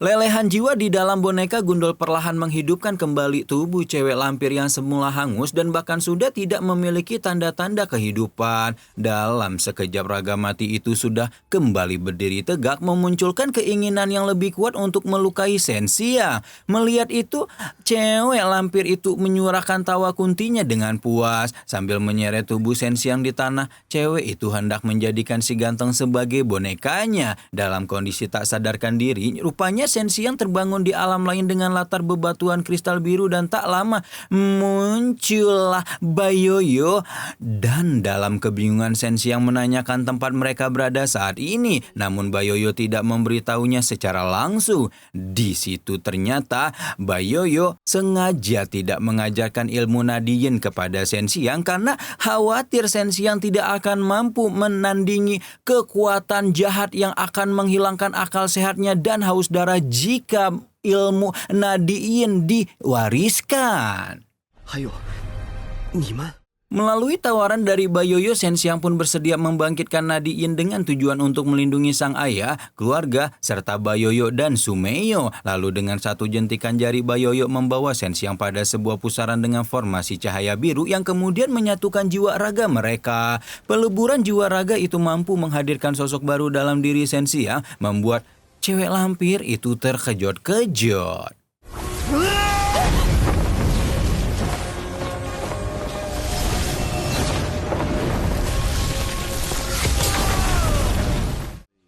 lelehan jiwa di dalam boneka gundul perlahan menghidupkan kembali tubuh cewek lampir yang semula hangus dan bahkan sudah tidak memiliki tanda-tanda kehidupan. Dalam sekejap raga mati itu sudah kembali berdiri tegak, memunculkan keinginan yang lebih kuat untuk melukai Shen Xiang. Melihat itu, cewek lampir itu menyuarakan tawa kuntinya dengan puas. Sambil menyeret tubuh Shen Xiang di tanah, cewek itu hendak menjadikan si ganteng sebagai bonekanya. Dalam kondisi tak sadarkan diri, rupanya Shen Xiang terbangun di alam lain dengan latar bebatuan kristal biru dan tak lama muncullah Baiyoyo. Dan dalam kebingungan Shen Xiang menanyakan tempat mereka berada saat ini, namun Baiyoyo tidak memberitahunya secara langsung. Di situ ternyata Baiyoyo sengaja tidak mengajarkan ilmu Nadiyin kepada Shen Xiang karena khawatir Shen Xiang tidak akan mampu menandingi kekuatan jahat yang akan menghilangkan akal sehatnya dan haus darah jika ilmu Nadiyin diwariskan. 还有，你们 Melalui tawaran dari Bayoyo, Shen Xiang pun bersedia membangkitkan nadi yin dengan tujuan untuk melindungi sang ayah, keluarga, serta Bayoyo dan Sumeyo. Lalu dengan satu jentikan jari, Bayoyo membawa Shen Xiang pada sebuah pusaran dengan formasi cahaya biru yang kemudian menyatukan jiwa raga mereka. Peleburan jiwa raga itu mampu menghadirkan sosok baru dalam diri Shen Xiang, membuat cewek lampir itu terkejut-kejut.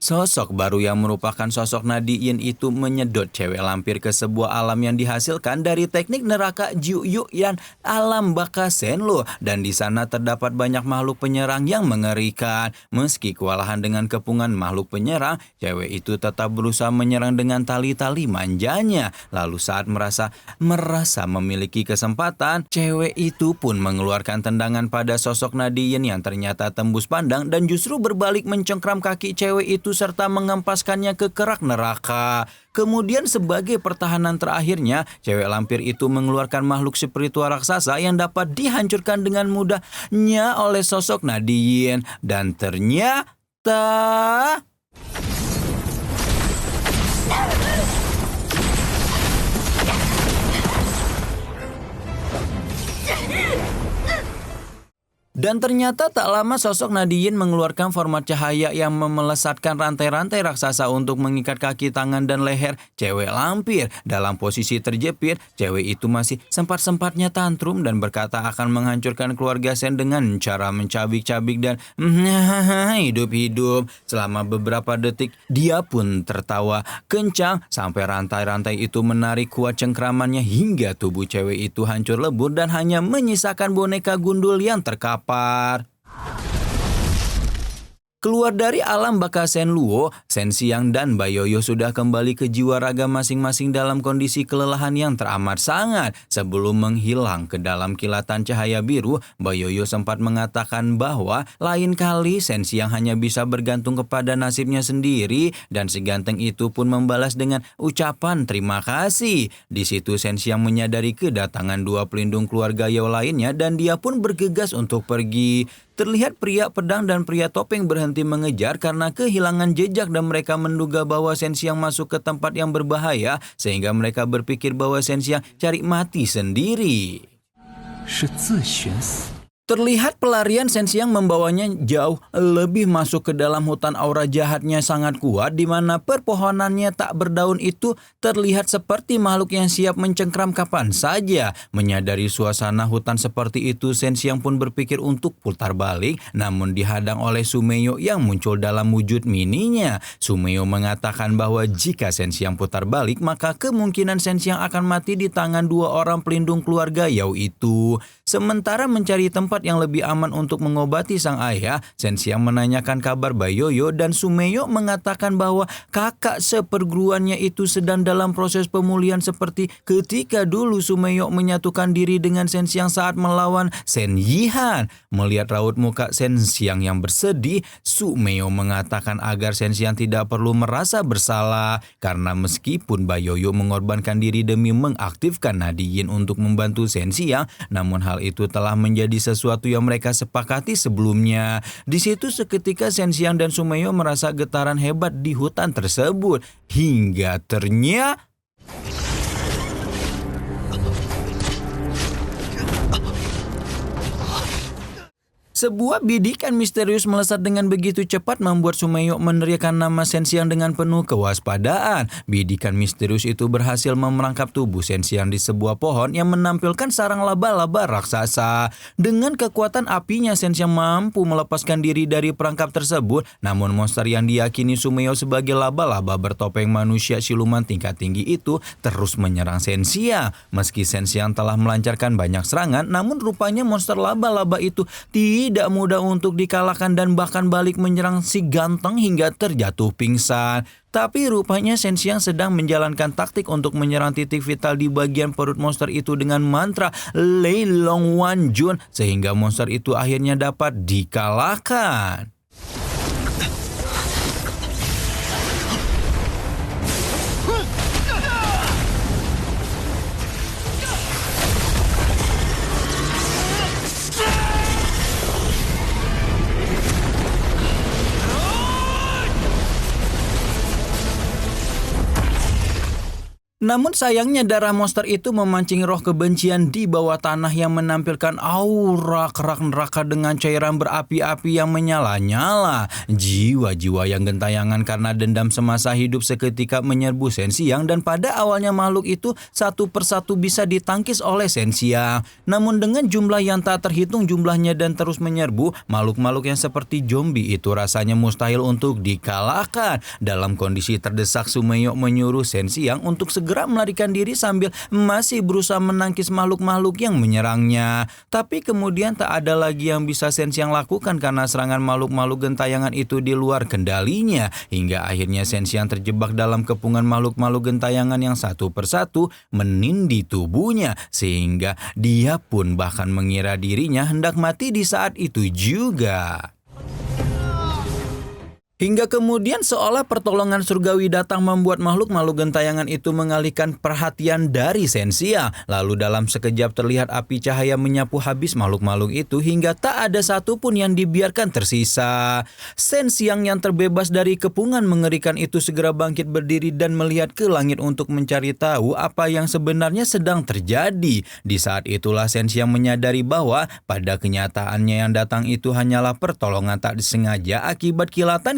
Sosok baru yang merupakan sosok nadi yin itu menyedot cewek lampir ke sebuah alam yang dihasilkan dari teknik neraka Jiu Yan, alam baka Senlo, dan di sana terdapat banyak makhluk penyerang yang mengerikan. Meski kewalahan dengan kepungan makhluk penyerang, cewek itu tetap berusaha menyerang dengan tali-tali manjanya. Lalu saat merasa memiliki kesempatan, cewek itu pun mengeluarkan tendangan pada sosok nadi yin yang ternyata tembus pandang dan justru berbalik mencengkram kaki cewek itu serta mengempaskannya ke kerak neraka. Kemudian sebagai pertahanan terakhirnya, cewek lampir itu mengeluarkan makhluk spiritual raksasa yang dapat dihancurkan dengan mudahnya oleh sosok nadi yin. Dan ternyata tak lama sosok nadi yin mengeluarkan format cahaya yang memelesatkan rantai-rantai raksasa untuk mengikat kaki, tangan, dan leher cewek lampir. Dalam posisi terjepit, cewek itu masih sempat-sempatnya tantrum dan berkata akan menghancurkan keluarga Shen dengan cara mencabik-cabik dan hidup-hidup. Selama beberapa detik, dia pun tertawa kencang sampai rantai-rantai itu menarik kuat cengkramannya hingga tubuh cewek itu hancur lebur dan hanya menyisakan boneka gundul yang terkapar. Keluar dari alam baka Senluo, Shen Xiang dan Bayoyo sudah kembali ke jiwa raga masing-masing dalam kondisi kelelahan yang teramat sangat. Sebelum menghilang ke dalam kilatan cahaya biru, Bayoyo sempat mengatakan bahwa lain kali Shen Xiang hanya bisa bergantung kepada nasibnya sendiri, dan si ganteng itu pun membalas dengan ucapan terima kasih. Di situ Shen Xiang menyadari kedatangan dua pelindung keluarga Yao lainnya dan dia pun bergegas untuk pergi. Terlihat pria pedang dan pria topeng berhenti mengejar karena kehilangan jejak dan mereka menduga bahwa Shen Xiang masuk ke tempat yang berbahaya sehingga mereka berpikir bahwa Shen Xiang cari mati sendiri. Terlihat pelarian Shen Xiang membawanya jauh lebih masuk ke dalam hutan. Aura jahatnya sangat kuat di mana perpohonannya tak berdaun itu terlihat seperti makhluk yang siap mencengkram kapan saja. Menyadari suasana hutan seperti itu, Shen Xiang pun berpikir untuk putar balik, namun dihadang oleh Sumeyo yang muncul dalam wujud mininya. Sumeyo mengatakan bahwa jika Shen Xiang putar balik, maka kemungkinan Shen Xiang akan mati di tangan dua orang pelindung keluarga Yao itu. Sementara mencari tempat yang lebih aman untuk mengobati sang ayah, Shen Xiang menanyakan kabar Bayoyo dan Sumeyo mengatakan bahwa kakak seperguruannya itu sedang dalam proses pemulihan seperti ketika dulu Sumeyo menyatukan diri dengan Shen Xiang saat melawan Shen Yihan. Melihat raut muka Shen Xiang yang bersedih, Sumeyo mengatakan agar Shen Xiang tidak perlu merasa bersalah karena meskipun Bayoyo mengorbankan diri demi mengaktifkan nadi yin untuk membantu Shen Xiang, namun hal itu telah menjadi sesuatu yang mereka sepakati sebelumnya. Di situ seketika Shen Xiang dan Sumeyo merasa getaran hebat di hutan tersebut hingga ternyata sebuah bidikan misterius melesat dengan begitu cepat membuat Sumeyo meneriakkan nama Shen Xiang dengan penuh kewaspadaan. Bidikan misterius itu berhasil memerangkap tubuh Shen Xiang di sebuah pohon yang menampilkan sarang laba-laba raksasa. Dengan kekuatan apinya, Shen Xiang mampu melepaskan diri dari perangkap tersebut. Namun monster yang diyakini Sumeyo sebagai laba-laba bertopeng manusia siluman tingkat tinggi itu terus menyerang Shen Xiang. Meski Shen Xiang telah melancarkan banyak serangan, namun rupanya monster laba-laba itu tidak mudah untuk dikalahkan dan bahkan balik menyerang si ganteng hingga terjatuh pingsan. Tapi rupanya Shen Xiang sedang menjalankan taktik untuk menyerang titik vital di bagian perut monster itu dengan mantra Lei Long Wan Jun sehingga monster itu akhirnya dapat dikalahkan. Namun sayangnya darah monster itu memancing roh kebencian di bawah tanah yang menampilkan aura kerak neraka dengan cairan berapi-api yang menyala-nyala. Jiwa-jiwa yang gentayangan karena dendam semasa hidup seketika menyerbu Shenxiang dan pada awalnya makhluk itu satu persatu bisa ditangkis oleh Shenxiang. Namun dengan jumlah yang tak terhitung jumlahnya dan terus menyerbu, makhluk-makhluk yang seperti zombie itu rasanya mustahil untuk dikalahkan. Dalam kondisi terdesak, Sumeyo menyuruh Shenxiang untuk segera melarikan diri sambil masih berusaha menangkis makhluk-makhluk yang menyerangnya. Tapi kemudian tak ada lagi yang bisa Shenxiang lakukan karena serangan makhluk-makhluk gentayangan itu di luar kendalinya. Hingga akhirnya Shenxiang terjebak dalam kepungan makhluk-makhluk gentayangan yang satu persatu menindih tubuhnya. Sehingga dia pun bahkan mengira dirinya hendak mati di saat itu juga. Hingga kemudian seolah pertolongan surgawi datang membuat makhluk-makhluk gentayangan itu mengalihkan perhatian dari Shenxiang. Lalu dalam sekejap terlihat api cahaya menyapu habis makhluk-makhluk itu hingga tak ada satupun yang dibiarkan tersisa. Shenxiang yang terbebas dari kepungan mengerikan itu segera bangkit berdiri dan melihat ke langit untuk mencari tahu apa yang sebenarnya sedang terjadi. Di saat itulah Shenxiang menyadari bahwa pada kenyataannya yang datang itu hanyalah pertolongan tak disengaja akibat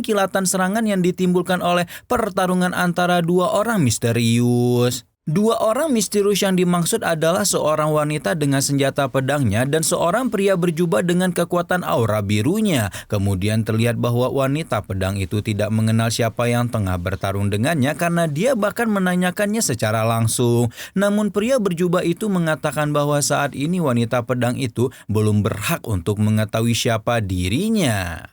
kilatan serangan yang ditimbulkan oleh pertarungan antara dua orang misterius. Dua orang misterius yang dimaksud adalah seorang wanita dengan senjata pedangnya dan seorang pria berjubah dengan kekuatan aura birunya. Kemudian terlihat bahwa wanita pedang itu tidak mengenal siapa yang tengah bertarung dengannya karena dia bahkan menanyakannya secara langsung. Namun pria berjubah itu mengatakan bahwa saat ini wanita pedang itu belum berhak untuk mengetahui siapa dirinya.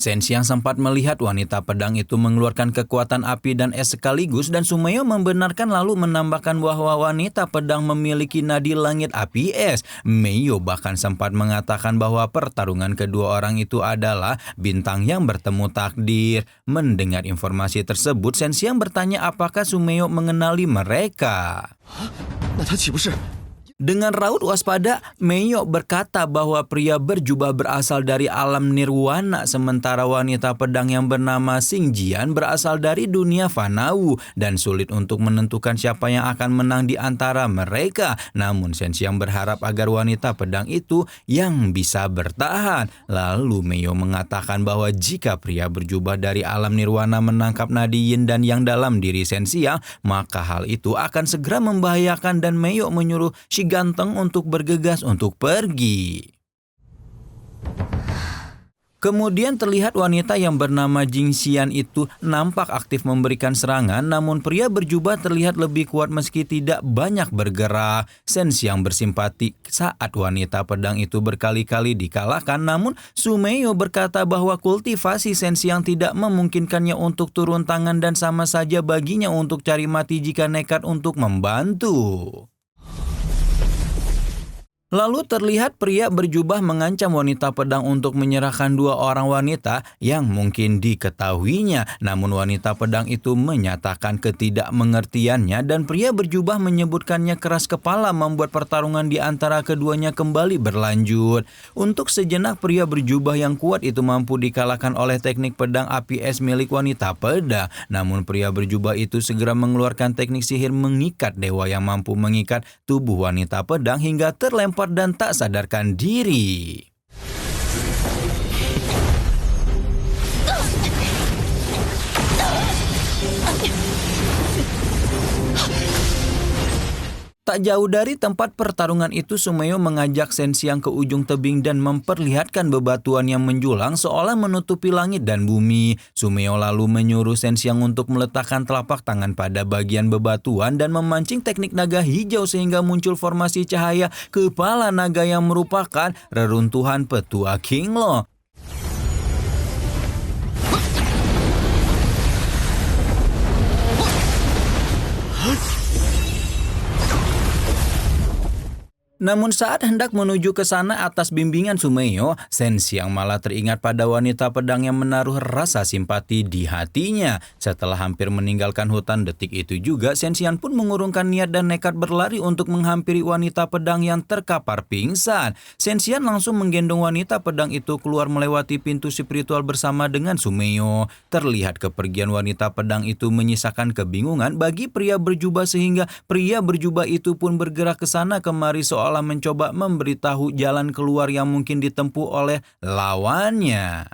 Shenxiang sempat melihat wanita pedang itu mengeluarkan kekuatan api dan es sekaligus dan Sumeyo membenarkan lalu menambahkan bahwa wanita pedang memiliki nadi langit api es. Meiyo bahkan sempat mengatakan bahwa pertarungan kedua orang itu adalah bintang yang bertemu takdir. Mendengar informasi tersebut, Shenxiang bertanya apakah Sumeyo mengenali mereka. Dengan raut waspada, Meiyo berkata bahwa pria berjubah berasal dari alam nirwana sementara wanita pedang yang bernama Xingjian berasal dari dunia Fanau dan sulit untuk menentukan siapa yang akan menang di antara mereka. Namun Shenxiang berharap agar wanita pedang itu yang bisa bertahan. Lalu Meiyo mengatakan bahwa jika pria berjubah dari alam nirwana menangkap nadi yin dan yang dalam diri Shenxiang, maka hal itu akan segera membahayakan dan Meiyo menyuruh Ganteng untuk bergegas untuk pergi. Kemudian terlihat wanita yang bernama Jingxian itu nampak aktif memberikan serangan, namun pria berjubah terlihat lebih kuat meski tidak banyak bergerak. Shenxiang bersimpati saat wanita pedang itu berkali-kali dikalahkan, namun Sumeyo berkata bahwa kultivasi Shenxiang tidak memungkinkannya untuk turun tangan dan sama saja baginya untuk cari mati jika nekat untuk membantu. Lalu terlihat pria berjubah mengancam wanita pedang untuk menyerahkan dua orang wanita yang mungkin diketahuinya. Namun wanita pedang itu menyatakan ketidakmengertiannya dan pria berjubah menyebutkannya keras kepala membuat pertarungan di antara keduanya kembali berlanjut. Untuk sejenak pria berjubah yang kuat itu mampu dikalahkan oleh teknik pedang api es milik wanita pedang. Namun pria berjubah itu segera mengeluarkan teknik sihir mengikat dewa yang mampu mengikat tubuh wanita pedang hingga terlempar dan tak sadarkan diri. Tak jauh dari tempat pertarungan itu, Sumeyo mengajak Shenxiang ke ujung tebing dan memperlihatkan bebatuan yang menjulang seolah menutupi langit dan bumi. Sumeyo lalu menyuruh Shenxiang untuk meletakkan telapak tangan pada bagian bebatuan dan memancing teknik naga hijau sehingga muncul formasi cahaya kepala naga yang merupakan reruntuhan petua Qinglong. Namun saat hendak menuju ke sana atas bimbingan Sumeyo, Shen Xiang malah teringat pada wanita pedang yang menaruh rasa simpati di hatinya. Setelah hampir meninggalkan hutan detik itu juga, Shen Xiang pun mengurungkan niat dan nekat berlari untuk menghampiri wanita pedang yang terkapar pingsan. Shen Xiang langsung menggendong wanita pedang itu keluar melewati pintu spiritual bersama dengan Sumeyo. Terlihat kepergian wanita pedang itu menyisakan kebingungan bagi pria berjubah sehingga pria berjubah itu pun bergerak ke sana kemari seolah mencoba memberitahu jalan keluar yang mungkin ditempuh oleh lawannya.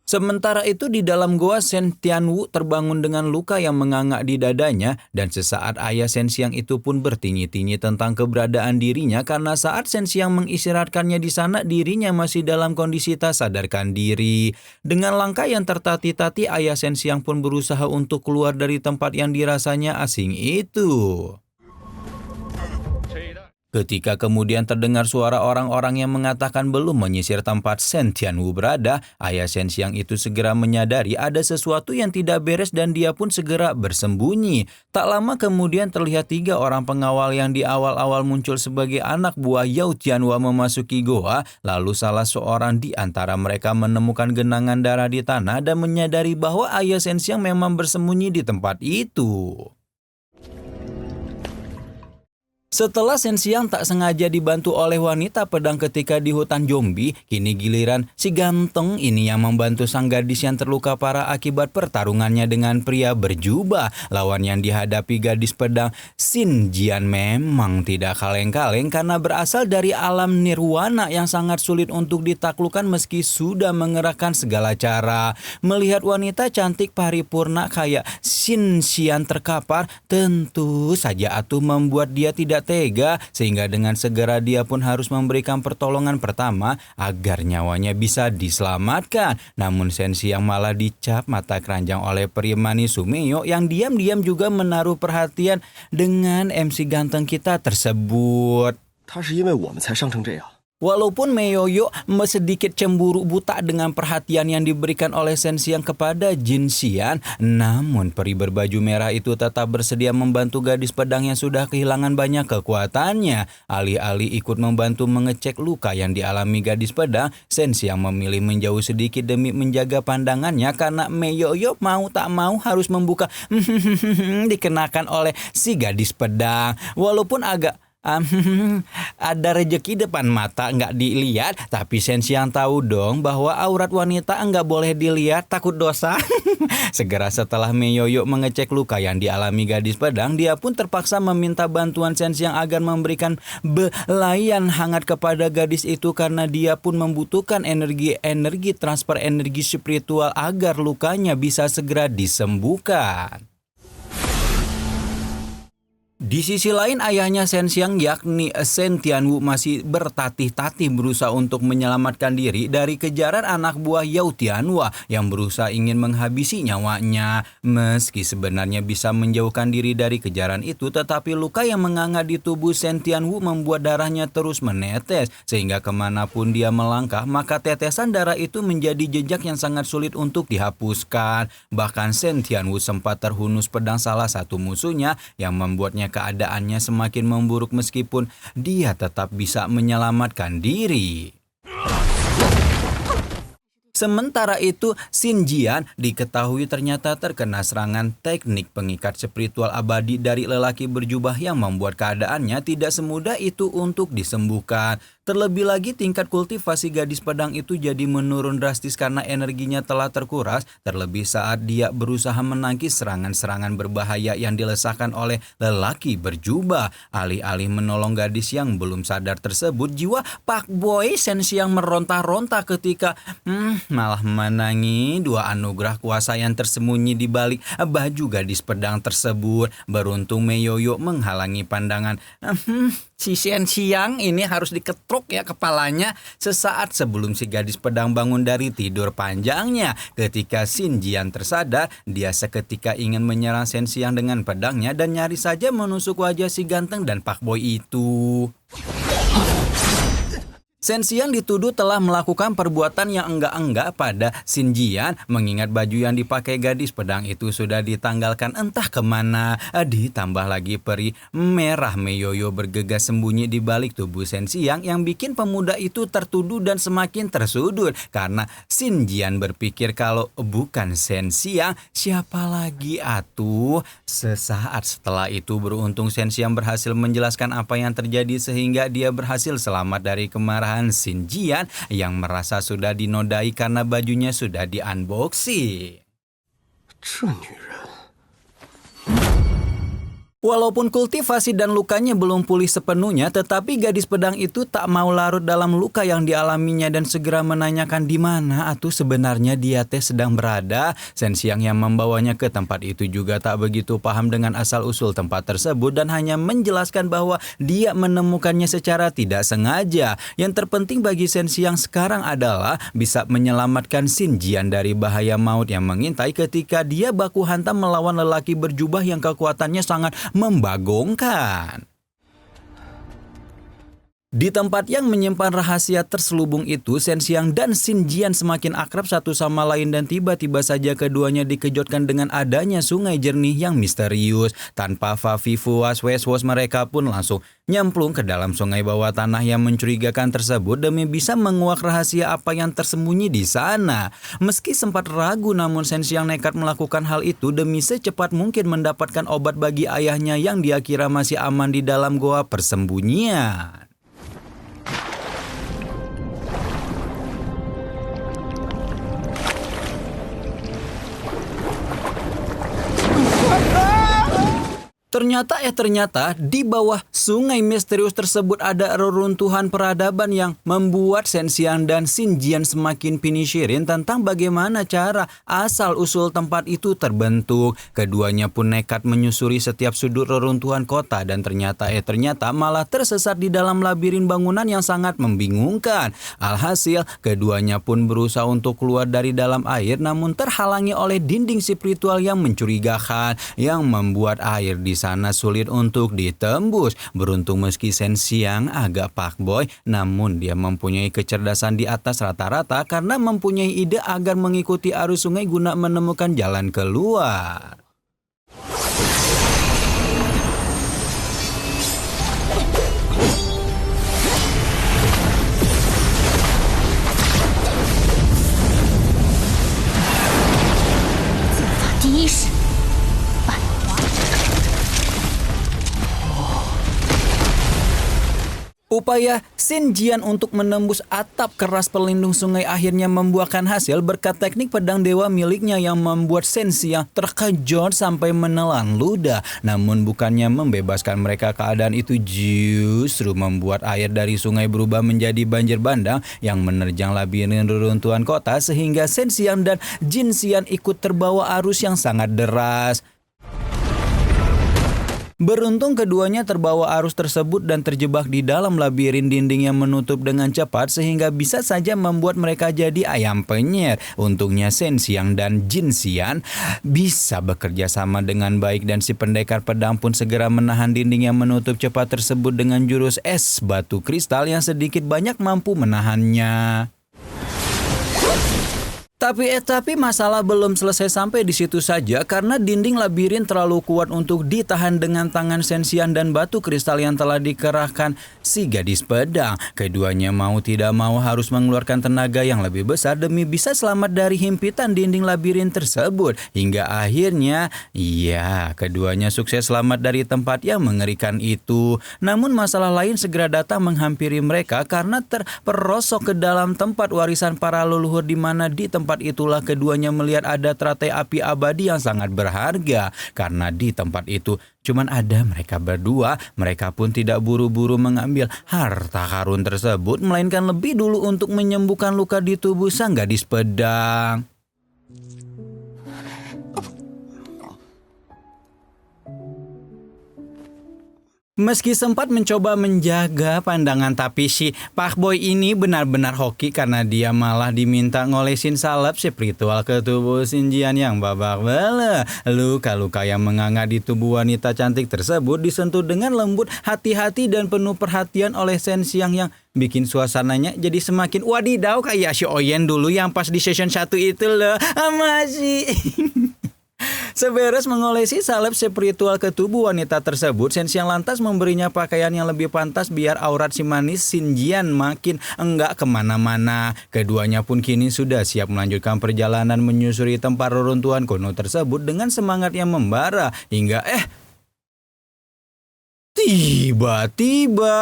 Sementara itu di dalam goa, Shen Tianwu terbangun dengan luka yang menganga di dadanya dan sesaat ayah Shen Xiang itu pun bertinyi-tinyi tentang keberadaan dirinya karena saat Shen Xiang mengistirahatkannya di sana dirinya masih dalam kondisi tak sadarkan diri. Dengan langkah yang tertati-tati ayah Shen Xiang pun berusaha untuk keluar dari tempat yang dirasanya asing itu. Ketika kemudian terdengar suara orang-orang yang mengatakan belum menyisir tempat Shen Tianwu berada, ayah Shen Xiang itu segera menyadari ada sesuatu yang tidak beres dan dia pun segera bersembunyi. Tak lama kemudian terlihat 3 orang pengawal yang di awal-awal muncul sebagai anak buah Yao Tianhua memasuki goa, lalu salah seorang di antara mereka menemukan genangan darah di tanah dan menyadari bahwa ayah Shen Xiang memang bersembunyi di tempat itu. Setelah Shen Xiang tak sengaja dibantu oleh wanita pedang ketika di hutan zombie, kini giliran si ganteng ini yang membantu sang gadis yang terluka parah akibat pertarungannya dengan pria berjubah. Lawan yang dihadapi gadis pedang Xin Jian memang tidak kaleng-kaleng karena berasal dari alam nirwana yang sangat sulit untuk ditaklukkan meski sudah mengerahkan segala cara. Melihat wanita cantik paripurna kayak Xin Xian terkapar, tentu saja atuh membuat dia tidak tega sehingga dengan segera dia pun harus memberikan pertolongan pertama agar nyawanya bisa diselamatkan. Namun Shen Xiang malah dicap mata keranjang oleh Primani Sumeyo yang diam-diam juga menaruh perhatian dengan MC ganteng kita tersebut. 他是因为我们才伤成这样。 Walaupun Meyoyo sedikit cemburu buta dengan perhatian yang diberikan oleh Shen Xiang kepada Jin Xian, namun peri berbaju merah itu tetap bersedia membantu gadis pedang yang sudah kehilangan banyak kekuatannya. Alih-alih ikut membantu mengecek luka yang dialami gadis pedang, Shen Xiang memilih menjauh sedikit demi menjaga pandangannya karena Meyoyo mau tak mau harus membuka dikenakan oleh si gadis pedang. Walaupun agak ada rejeki depan mata nggak dilihat, tapi Shen Xiang tahu dong bahwa aurat wanita nggak boleh dilihat, takut dosa. Segera setelah Meyoyo mengecek luka yang dialami gadis pedang, dia pun terpaksa meminta bantuan Shen Xiang agar memberikan belayan hangat kepada gadis itu karena dia pun membutuhkan energi transfer energi spiritual agar lukanya bisa segera disembuhkan. Di sisi lain ayahnya Shen Xiang yakni Shen Tianwu masih bertatih-tatih berusaha untuk menyelamatkan diri dari kejaran anak buah Yao Tianhua yang berusaha ingin menghabisi nyawanya. Meski sebenarnya bisa menjauhkan diri dari kejaran itu, tetapi luka yang menganga di tubuh Shen Tianwu membuat darahnya terus menetes sehingga kemanapun dia melangkah maka tetesan darah itu menjadi jejak yang sangat sulit untuk dihapuskan. Bahkan Shen Tianwu sempat terhunus pedang salah satu musuhnya yang membuatnya keadaannya semakin memburuk meskipun dia tetap bisa menyelamatkan diri. Sementara itu, Xin Jian diketahui ternyata terkena serangan teknik pengikat spiritual abadi dari lelaki berjubah yang membuat keadaannya tidak semudah itu untuk disembuhkan. Terlebih lagi tingkat kultivasi gadis pedang itu jadi menurun drastis karena energinya telah terkuras, terlebih saat dia berusaha menangkis serangan-serangan berbahaya yang dilesakkan oleh lelaki berjubah. Alih-alih menolong gadis yang belum sadar tersebut, jiwa Pak Boy Shen Xiang meronta-ronta ketika malah menangi dua anugerah kuasa yang tersembunyi di balik baju gadis pedang tersebut. Beruntung Meyoyo menghalangi pandangan si Shen Xiang ini harus diketruk ya kepalanya sesaat sebelum si gadis pedang bangun dari tidur panjangnya. Ketika Xin Jian tersadar, dia seketika ingin menyerang Shen Xiang dengan pedangnya dan nyaris saja menusuk wajah si ganteng dan Pak Boy itu. Shen Xiang dituduh telah melakukan perbuatan yang enggak-enggak pada Xin Jian, mengingat baju yang dipakai gadis pedang itu sudah ditanggalkan entah kemana. Ditambah lagi peri merah Meyoyo bergegas sembunyi di balik tubuh Shen Xiang yang bikin pemuda itu tertuduh dan semakin tersudut karena Xin Jian berpikir kalau bukan Shen Xiang, siapa lagi atuh? Sesaat setelah itu beruntung Shen Xiang berhasil menjelaskan apa yang terjadi sehingga dia berhasil selamat dari kemarahan Xin Jian yang merasa sudah dinodai karena bajunya sudah di-unboxing. 这女人， Walaupun kultivasi dan lukanya belum pulih sepenuhnya, tetapi gadis pedang itu tak mau larut dalam luka yang dialaminya dan segera menanyakan di mana atuh sebenarnya dia teh sedang berada. Shen Xiang yang membawanya ke tempat itu juga tak begitu paham dengan asal-usul tempat tersebut dan hanya menjelaskan bahwa dia menemukannya secara tidak sengaja. Yang terpenting bagi Shen Xiang sekarang adalah bisa menyelamatkan Xin Jian dari bahaya maut yang mengintai ketika dia baku hantam melawan lelaki berjubah yang kekuatannya sangat membagongkan. Di tempat yang menyimpan rahasia terselubung itu, Shen Xiang dan Xin Jian semakin akrab satu sama lain dan tiba-tiba saja keduanya dikejutkan dengan adanya sungai jernih yang misterius. Tanpa Fafifu was-was mereka pun langsung nyemplung ke dalam sungai bawah tanah yang mencurigakan tersebut demi bisa menguak rahasia apa yang tersembunyi di sana. Meski sempat ragu, namun Shen Xiang nekat melakukan hal itu demi secepat mungkin mendapatkan obat bagi ayahnya yang dia kira masih aman di dalam goa persembunyian. Ternyata di bawah sungai misterius tersebut ada reruntuhan peradaban yang membuat Shen Xiang dan Xin Jian semakin penasaran tentang bagaimana cara asal-usul tempat itu terbentuk. Keduanya pun nekat menyusuri setiap sudut reruntuhan kota dan ternyata malah tersesat di dalam labirin bangunan yang sangat membingungkan. Alhasil, keduanya pun berusaha untuk keluar dari dalam air namun terhalangi oleh dinding spiritual yang mencurigakan yang membuat air di sana sulit untuk ditembus. Beruntung meski Shen Xiang agak fuckboy, namun dia mempunyai kecerdasan di atas rata-rata karena mempunyai ide agar mengikuti arus sungai guna menemukan jalan keluar. Upaya Xin Jian untuk menembus atap keras pelindung sungai akhirnya membuahkan hasil berkat teknik pedang dewa miliknya yang membuat Shen Xiang terkejut sampai menelan ludah. Namun bukannya membebaskan mereka, keadaan itu justru membuat air dari sungai berubah menjadi banjir bandang yang menerjang labirin reruntuhan kota sehingga Shen Xiang dan Jin Xian ikut terbawa arus yang sangat deras. Beruntung keduanya terbawa arus tersebut dan terjebak di dalam labirin dinding yang menutup dengan cepat sehingga bisa saja membuat mereka jadi ayam penyet. Untungnya Shen Xiang dan Jin Xian bisa bekerja sama dengan baik dan si pendekar pedang pun segera menahan dinding yang menutup cepat tersebut dengan jurus es batu kristal yang sedikit banyak mampu menahannya. Tapi masalah belum selesai sampai di situ saja karena dinding labirin terlalu kuat untuk ditahan dengan tangan Shen Xiang dan batu kristal yang telah dikerahkan si gadis pedang. Keduanya mau tidak mau harus mengeluarkan tenaga yang lebih besar demi bisa selamat dari himpitan dinding labirin tersebut. Hingga akhirnya, keduanya sukses selamat dari tempat yang mengerikan itu. Namun masalah lain segera datang menghampiri mereka karena terperosok ke dalam tempat warisan para leluhur di mana di tempat itulah keduanya melihat ada teratai api abadi yang sangat berharga. Karena di tempat itu cuman ada mereka berdua, mereka pun tidak buru-buru mengambil harta karun tersebut, melainkan lebih dulu untuk menyembuhkan luka di tubuh sang gadis pedang. Meski sempat mencoba menjaga pandangan, tapi si Pak Boy ini benar-benar hoki karena dia malah diminta ngolesin salep spiritual ke tubuh Xin Jian yang babak belur. Luka-luka yang menganga di tubuh wanita cantik tersebut disentuh dengan lembut, hati-hati dan penuh perhatian oleh Shen Xiang yang Bikin suasananya jadi semakin wadidaw kayak si Oyen dulu yang pas di season 1 itu loh. Masih. Seberes mengolesi salep spiritual ke tubuh wanita tersebut, Shen Xiang lantas memberinya pakaian yang lebih pantas biar aurat si manis Xin Jian makin enggak kemana-mana. Keduanya pun kini sudah siap melanjutkan perjalanan menyusuri tempat reruntuhan kuno tersebut dengan semangat yang membara. Hingga tiba-tiba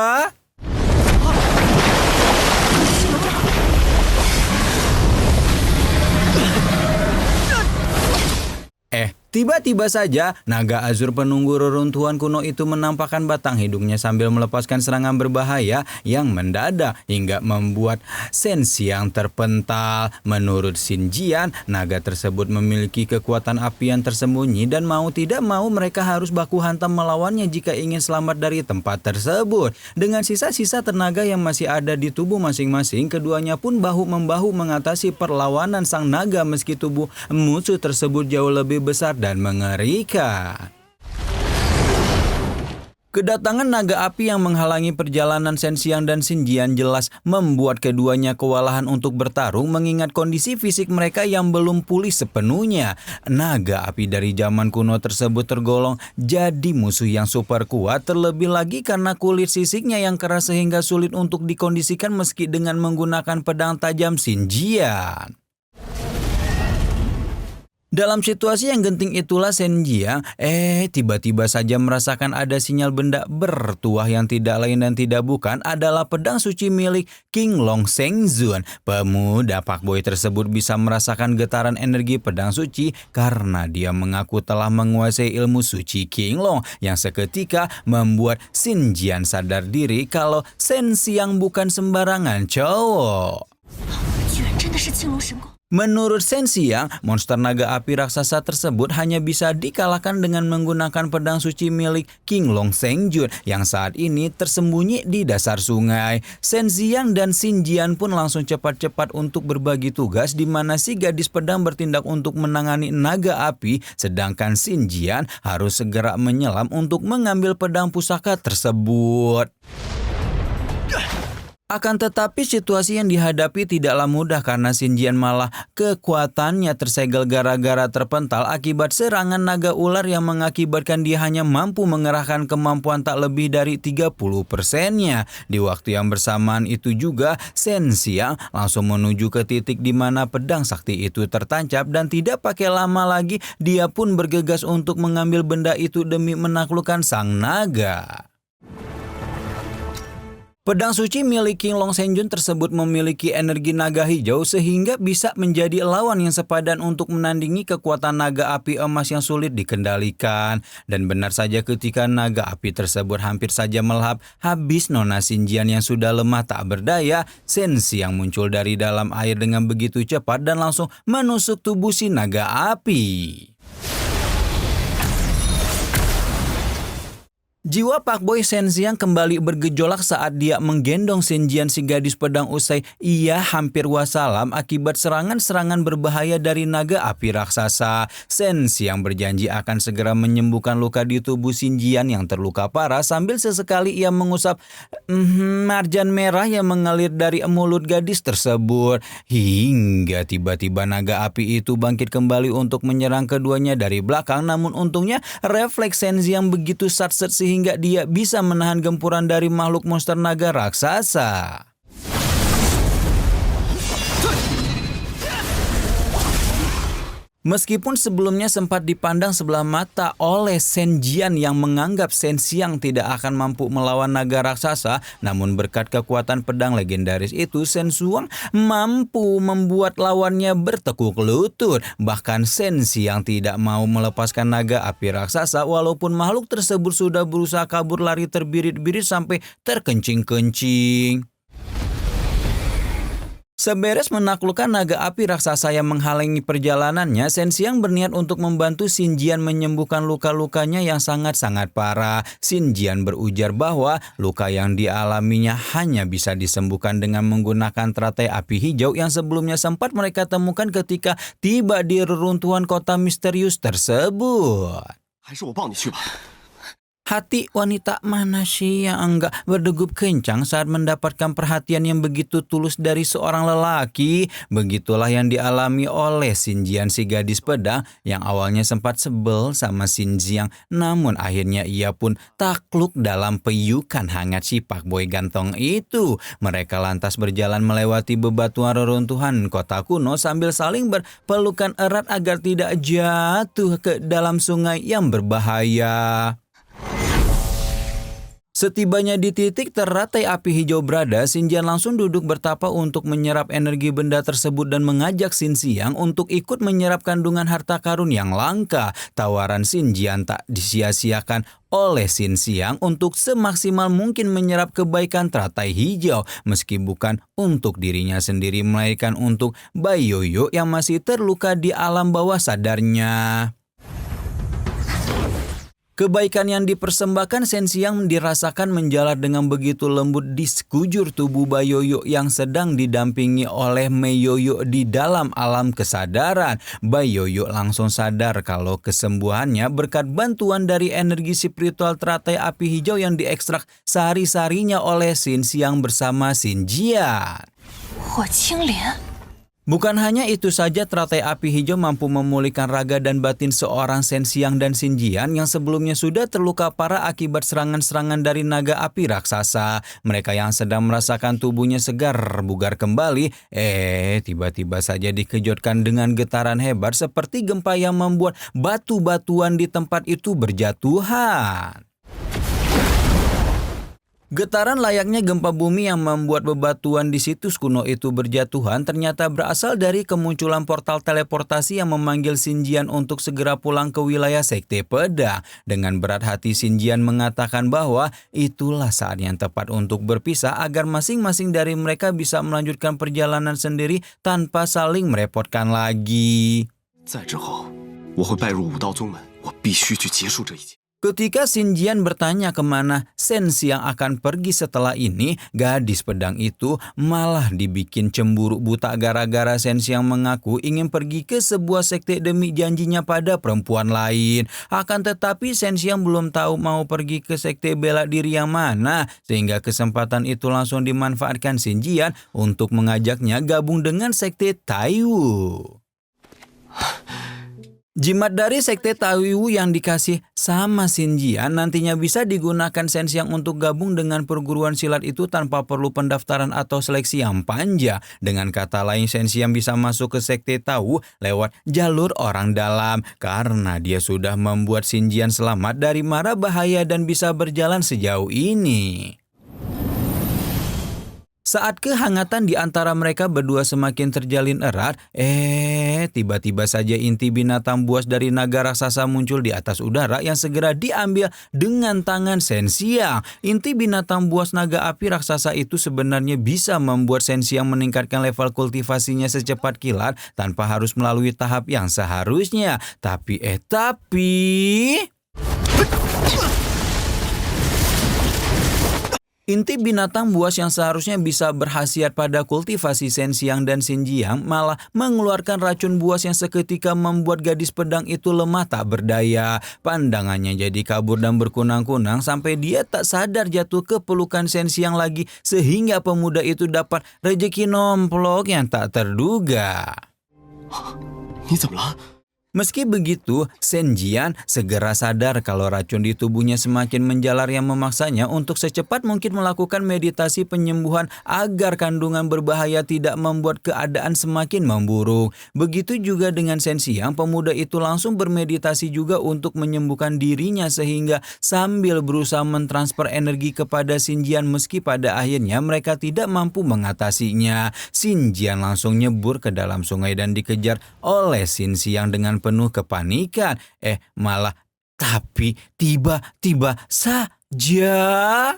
tiba-tiba saja, naga azur penunggu reruntuhan kuno itu menampakkan batang hidungnya sambil melepaskan serangan berbahaya yang mendadak hingga membuat Shen Xiang terpental. Menurut Xin Jian, naga tersebut memiliki kekuatan api yang tersembunyi dan mau tidak mau mereka harus baku hantam melawannya jika ingin selamat dari tempat tersebut. Dengan sisa-sisa tenaga yang masih ada di tubuh masing-masing, keduanya pun bahu-membahu mengatasi perlawanan sang naga meski tubuh musuh tersebut jauh lebih besar dan mengerikan. Kedatangan naga api yang menghalangi perjalanan Shen Xiang dan Xin Jian jelas membuat keduanya kewalahan untuk bertarung mengingat kondisi fisik mereka yang belum pulih sepenuhnya. Naga api dari zaman kuno tersebut tergolong jadi musuh yang super kuat, terlebih lagi karena kulit sisiknya yang keras sehingga sulit untuk dikondisikan meski dengan menggunakan pedang tajam Xin Jian. Dalam situasi yang genting itulah Shen Jiang tiba-tiba saja merasakan ada sinyal benda bertuah yang tidak lain dan tidak bukan adalah pedang suci milik King Long Shengzun. Pemuda fuckboy tersebut bisa merasakan getaran energi pedang suci karena dia mengaku telah menguasai ilmu suci King Long yang seketika membuat Xin Jian sadar diri kalau Shen Xiang bukan sembarangan cowok. 居然真的是青龙神功。 Menurut Shen Xiang, monster naga api raksasa tersebut hanya bisa dikalahkan dengan menggunakan pedang suci milik King Long Shengzun yang saat ini tersembunyi di dasar sungai. Shen Xiang dan Xin Jian pun langsung cepat-cepat untuk berbagi tugas di mana si gadis pedang bertindak untuk menangani naga api, sedangkan Xin Jian harus segera menyelam untuk mengambil pedang pusaka tersebut. Akan tetapi situasi yang dihadapi tidaklah mudah karena Xin Jian malah kekuatannya tersegel gara-gara terpental akibat serangan naga ular yang mengakibatkan dia hanya mampu mengerahkan kemampuan tak lebih dari 30%-nya. Di waktu yang bersamaan itu juga Shen Xiang langsung menuju ke titik di mana pedang sakti itu tertancap dan tidak pakai lama lagi dia pun bergegas untuk mengambil benda itu demi menaklukkan sang naga. Pedang suci milik King Long Shengzun tersebut memiliki energi naga hijau sehingga bisa menjadi lawan yang sepadan untuk menandingi kekuatan naga api emas yang sulit dikendalikan. Dan benar saja ketika naga api tersebut hampir saja melahap habis Nona Xin Jian yang sudah lemah tak berdaya, Shen Xiang muncul dari dalam air dengan begitu cepat dan langsung menusuk tubuh si naga api. Jiwa fuckboy Shen Xiang kembali bergejolak saat dia menggendong Xin Jian si gadis pedang usai ia hampir wassalam akibat serangan-serangan berbahaya dari naga api raksasa. Shen Xiang berjanji akan segera menyembuhkan luka di tubuh Xin Jian yang terluka parah sambil sesekali ia mengusap marjan merah yang mengalir dari mulut gadis tersebut. Hingga tiba-tiba naga api itu bangkit kembali untuk menyerang keduanya dari belakang, namun untungnya refleks Shen Xiang begitu satset sehingga dia bisa menahan gempuran dari makhluk monster naga raksasa. Meskipun sebelumnya sempat dipandang sebelah mata oleh Shen Jian yang menganggap Shen Xiang tidak akan mampu melawan naga raksasa, namun berkat kekuatan pedang legendaris itu Shen Xiang mampu membuat lawannya bertekuk lutut. Bahkan Shen Xiang tidak mau melepaskan naga api raksasa walaupun makhluk tersebut sudah berusaha kabur lari terbirit-birit sampai terkencing-kencing. Seberes menaklukkan naga api raksasa yang menghalangi perjalanannya, Shen Xiang berniat untuk membantu Xin Jian menyembuhkan luka-lukanya yang sangat-sangat parah. Xin Jian berujar bahwa luka yang dialaminya hanya bisa disembuhkan dengan menggunakan teratai api hijau yang sebelumnya sempat mereka temukan ketika tiba di reruntuhan kota misterius tersebut. 还是我抱你去吧。Hati wanita mana sih yang enggak berdegup kencang saat mendapatkan perhatian yang begitu tulus dari seorang lelaki? Begitulah yang dialami oleh Xinjian si gadis pedang yang awalnya sempat sebel sama Xinjiang, namun akhirnya ia pun takluk dalam peyukan hangat si Pak Boy gantong itu. Mereka lantas berjalan melewati bebatuan reruntuhan kota kuno sambil saling berpelukan erat agar tidak jatuh ke dalam sungai yang berbahaya. Setibanya di titik teratai api hijau berada, Xinjiang langsung duduk bertapa untuk menyerap energi benda tersebut dan mengajak Xinjiang untuk ikut menyerap kandungan harta karun yang langka. Tawaran Xinjiang tak disia-siakan oleh Xinjiang untuk semaksimal mungkin menyerap kebaikan teratai hijau, meski bukan untuk dirinya sendiri melainkan untuk Baiyoyo yang masih terluka di alam bawah sadarnya. Kebaikan yang dipersembahkan Xinjiang dirasakan menjalar dengan begitu lembut di sekujur tubuh Baiyoyo yang sedang didampingi oleh Meiyoyo di dalam alam kesadaran. Baiyoyo langsung sadar kalau kesembuhannya berkat bantuan dari energi spiritual teratai api hijau yang diekstrak sehari-harinya oleh Xinjiang bersama Xinjiang. 火青莲， Bukan hanya itu saja, teratai api hijau mampu memulihkan raga dan batin seorang Xinjiang dan Xinjiang yang sebelumnya sudah terluka parah akibat serangan-serangan dari naga api raksasa. Mereka yang sedang merasakan tubuhnya segar bugar kembali, tiba-tiba saja dikejutkan dengan getaran hebat seperti gempa yang membuat batu-batuan di tempat itu berjatuhan. Getaran layaknya gempa bumi yang membuat bebatuan di situs kuno itu berjatuhan ternyata berasal dari kemunculan portal teleportasi yang memanggil Xinjiang untuk segera pulang ke wilayah Sekte Pedang. Dengan berat hati Xinjiang mengatakan bahwa itulah saat yang tepat untuk berpisah agar masing-masing dari mereka bisa melanjutkan perjalanan sendiri tanpa saling merepotkan lagi. 在之后，我会拜入武道宗门，我必须去结束这一切。 Ketika Xinjiang bertanya kemana Xinjiang akan pergi setelah ini, gadis pedang itu malah dibikin cemburu buta gara-gara Xinjiang mengaku ingin pergi ke sebuah sekte demi janjinya pada perempuan lain. Akan tetapi Xinjiang belum tahu mau pergi ke sekte bela diri yang mana, sehingga kesempatan itu langsung dimanfaatkan Xinjiang untuk mengajaknya gabung dengan sekte Taiwu. Jimat dari sekte Taiwu yang dikasih sama Xinjiang nantinya bisa digunakan Xinjiang untuk gabung dengan perguruan silat itu tanpa perlu pendaftaran atau seleksi yang panjang. Dengan kata lain, Xinjiang bisa masuk ke sekte Taiwu lewat jalur orang dalam karena dia sudah membuat Xinjiang selamat dari mara bahaya dan bisa berjalan sejauh ini. Saat kehangatan di antara mereka berdua semakin terjalin erat, tiba-tiba saja inti binatang buas dari naga raksasa muncul di atas udara yang segera diambil dengan tangan Xinjiang. Inti binatang buas naga api raksasa itu sebenarnya bisa membuat Xinjiang meningkatkan level kultivasinya secepat kilat tanpa harus melalui tahap yang seharusnya. Tapi inti binatang buas yang seharusnya bisa berkhasiat pada kultivasi Xinjiang dan Xinjiang malah mengeluarkan racun buas yang seketika membuat gadis pedang itu lemah tak berdaya. Pandangannya jadi kabur dan berkunang-kunang sampai dia tak sadar jatuh ke pelukan Xinjiang lagi sehingga pemuda itu dapat rejeki nomplok yang tak terduga. 你怎么了？ Meski begitu, Xinjiang segera sadar kalau racun di tubuhnya semakin menjalar yang memaksanya untuk secepat mungkin melakukan meditasi penyembuhan agar kandungan berbahaya tidak membuat keadaan semakin memburuk. Begitu juga dengan Xinjiang, pemuda itu langsung bermeditasi juga untuk menyembuhkan dirinya sehingga sambil berusaha mentransfer energi kepada Xinjiang meski pada akhirnya mereka tidak mampu mengatasinya. Xinjiang langsung nyebur ke dalam sungai dan dikejar oleh Xinjiang dengan penuh kepanikan. Tapi tiba-tiba saja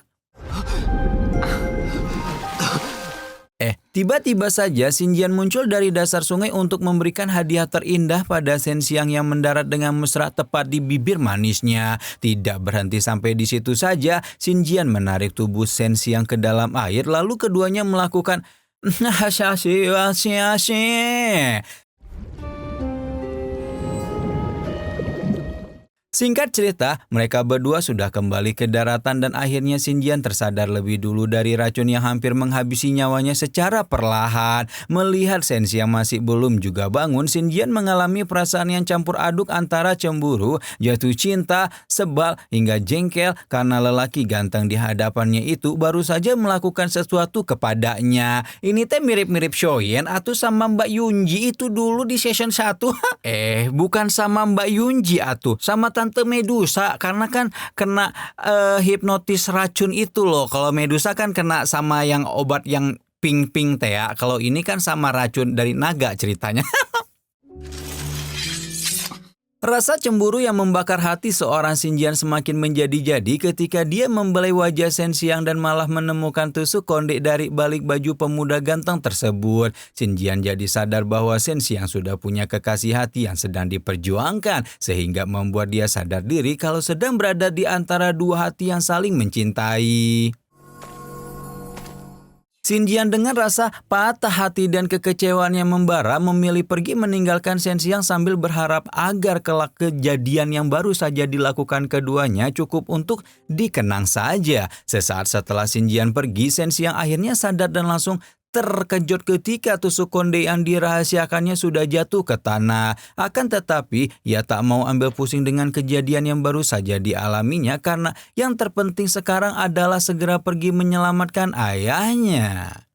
Xinjiang muncul dari dasar sungai untuk memberikan hadiah terindah pada Xinjiang yang mendarat dengan mesra tepat di bibir manisnya. Tidak berhenti sampai di situ saja, Xinjiang menarik tubuh Xinjiang ke dalam air lalu keduanya melakukan Singkat cerita, mereka berdua sudah kembali ke daratan dan akhirnya Xinjian tersadar lebih dulu dari racun yang hampir menghabisi nyawanya secara perlahan. Melihat Shen Xiang masih belum juga bangun, Xinjian mengalami perasaan yang campur aduk antara cemburu, jatuh cinta, sebal, hingga jengkel karena lelaki ganteng di hadapannya itu baru saja melakukan sesuatu kepadanya. Ini teh mirip-mirip Shoyen atau sama Mbak Yunji itu dulu di season 1. Bukan sama Mbak Yunji atuh, sama Tante Medusa karena kan kena hipnotis racun itu loh. Kalau Medusa kan kena sama yang obat yang pink-pink teh ya. Kalau ini kan sama racun dari naga ceritanya. Rasa cemburu yang membakar hati seorang Xinjian semakin menjadi-jadi ketika dia membelai wajah Shen Xiang dan malah menemukan tusuk kondek dari balik baju pemuda ganteng tersebut. Xinjian jadi sadar bahwa Shen Xiang sudah punya kekasih hati yang sedang diperjuangkan, sehingga membuat dia sadar diri kalau sedang berada di antara dua hati yang saling mencintai. Xinjian dengan rasa patah hati dan kekecewaan yang membara memilih pergi meninggalkan Shen Xiang sambil berharap agar kelak kejadian yang baru saja dilakukan keduanya cukup untuk dikenang saja. Sesaat setelah Xinjian pergi, Shen Xiang akhirnya sadar dan langsung terkejut ketika tusuk konde yang dirahasiakannya sudah jatuh ke tanah. Akan tetapi, ia tak mau ambil pusing dengan kejadian yang baru saja dialaminya karena yang terpenting sekarang adalah segera pergi menyelamatkan ayahnya.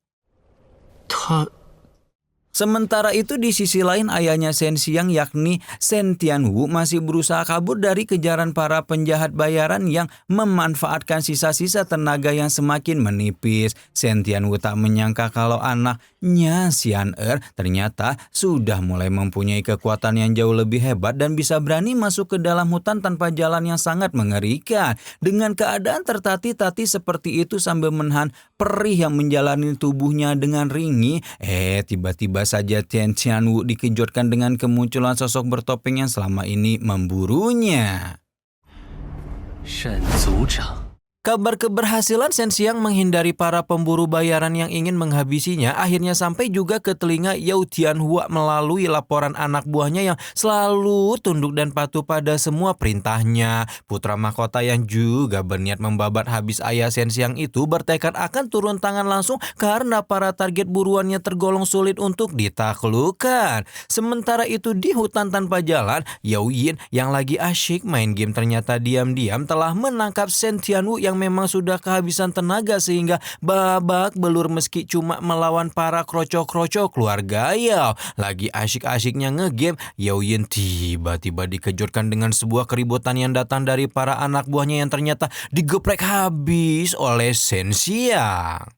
Sementara itu di sisi lain ayahnya Shen Xiang yakni Shen Tianwu masih berusaha kabur dari kejaran para penjahat bayaran yang memanfaatkan sisa-sisa tenaga yang semakin menipis. Shen Tianwu tak menyangka kalau anaknya Xian ternyata sudah mulai mempunyai kekuatan yang jauh lebih hebat dan bisa berani masuk ke dalam hutan tanpa jalan yang sangat mengerikan. Dengan keadaan tertati-tati seperti itu sambil menahan perih yang menjalani tubuhnya dengan ringih, tiba-tiba saja Tian Tianwu dikejutkan dengan kemunculan sosok bertopeng yang selama ini memburunya. Shen Zuchang. Kabar keberhasilan Shen Xiang menghindari para pemburu bayaran yang ingin menghabisinya akhirnya sampai juga ke telinga Yao Tianhua melalui laporan anak buahnya yang selalu tunduk dan patuh pada semua perintahnya. Putra mahkota yang juga berniat membabat habis ayah Shen Xiang itu bertekad akan turun tangan langsung karena para target buruannya tergolong sulit untuk ditaklukkan. Sementara itu di hutan tanpa jalan, Yao Yin yang lagi asyik main game ternyata diam-diam telah menangkap Shen Tianwu yang memang sudah kehabisan tenaga sehingga babak belur meski cuma melawan para kroco-kroco keluarga Yao. Lagi asyik-asyiknya ngegame, Yao Yin tiba-tiba dikejutkan dengan sebuah keributan yang datang dari para anak buahnya yang ternyata digeprek habis oleh Shen Xiang.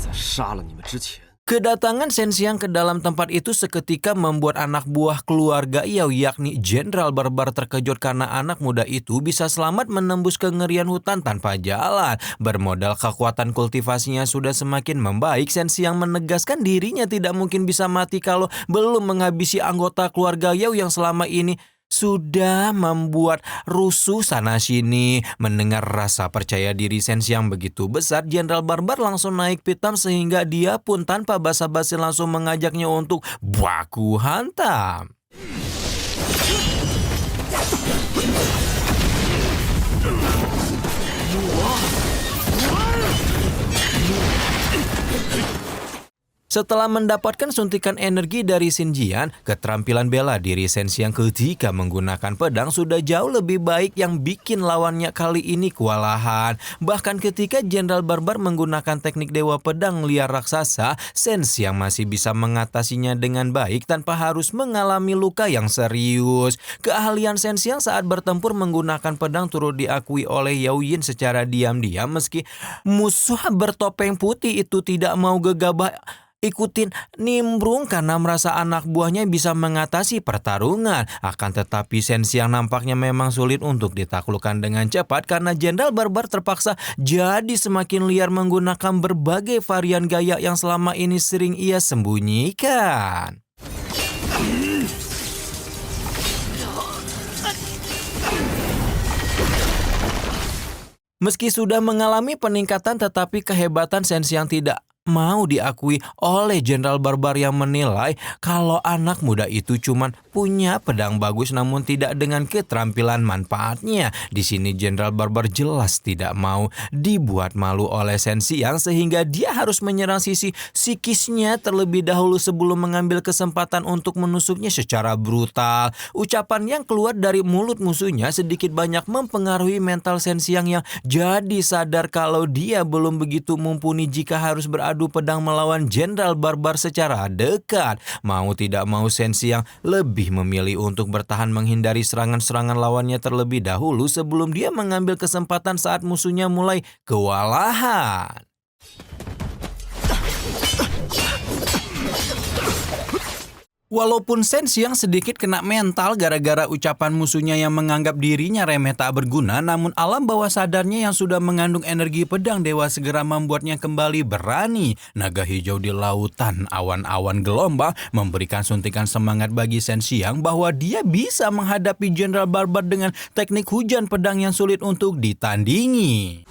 在杀了你们之前， Kedatangan Shen Xiang ke dalam tempat itu seketika membuat anak buah keluarga Yao yakni Jenderal Barbar terkejut karena anak muda itu bisa selamat menembus kengerian hutan tanpa jalan. Bermodal kekuatan kultivasinya sudah semakin membaik, Shen Xiang menegaskan dirinya tidak mungkin bisa mati kalau belum menghabisi anggota keluarga Yao yang selama ini sudah membuat rusuh sana-sini. Mendengar rasa percaya diri Shen Xiang begitu besar, Jenderal Barbar langsung naik pitam sehingga dia pun tanpa basa-basi langsung mengajaknya untuk baku hantam. Setelah mendapatkan suntikan energi dari Xinjian, keterampilan bela diri Shen Xiang ketika menggunakan pedang sudah jauh lebih baik yang bikin lawannya kali ini kewalahan. Bahkan ketika Jenderal Barbar menggunakan teknik Dewa Pedang Liar Raksasa, Shen Xiang masih bisa mengatasinya dengan baik tanpa harus mengalami luka yang serius. Keahlian Shen Xiang saat bertempur menggunakan pedang turut diakui oleh Yao Yin secara diam-diam meski musuh bertopeng putih itu tidak mau gegabah ikutin nimbrung karena merasa anak buahnya bisa mengatasi pertarungan. Akan tetapi Shen Xiang nampaknya memang sulit untuk ditaklukkan dengan cepat karena Jenderal Barbar terpaksa jadi semakin liar menggunakan berbagai varian gaya yang selama ini sering ia sembunyikan. Meski sudah mengalami peningkatan tetapi kehebatan Shen Xiang tidak mau diakui oleh Jenderal Barbar yang menilai kalau anak muda itu cuman punya pedang bagus namun tidak dengan keterampilan manfaatnya. Di sini Jenderal Barbar jelas tidak mau dibuat malu oleh Shen Xiang sehingga dia harus menyerang sisi psikisnya terlebih dahulu sebelum mengambil kesempatan untuk menusuknya secara brutal. Ucapan yang keluar dari mulut musuhnya sedikit banyak mempengaruhi mental Shen Xiang yang jadi sadar kalau dia belum begitu mumpuni jika harus beradu pedang melawan Jenderal Barbar secara dekat. Mau tidak mau Shen Xiang lebih memilih untuk bertahan menghindari serangan-serangan lawannya terlebih dahulu sebelum dia mengambil kesempatan saat musuhnya mulai kewalahan. Walaupun Shen Xiang sedikit kena mental gara-gara ucapan musuhnya yang menganggap dirinya remeh tak berguna, namun alam bawah sadarnya yang sudah mengandung energi pedang dewa segera membuatnya kembali berani. Naga hijau di lautan awan-awan gelombang memberikan suntikan semangat bagi Shen Xiang bahwa dia bisa menghadapi Jenderal Barbar dengan teknik hujan pedang yang sulit untuk ditandingi.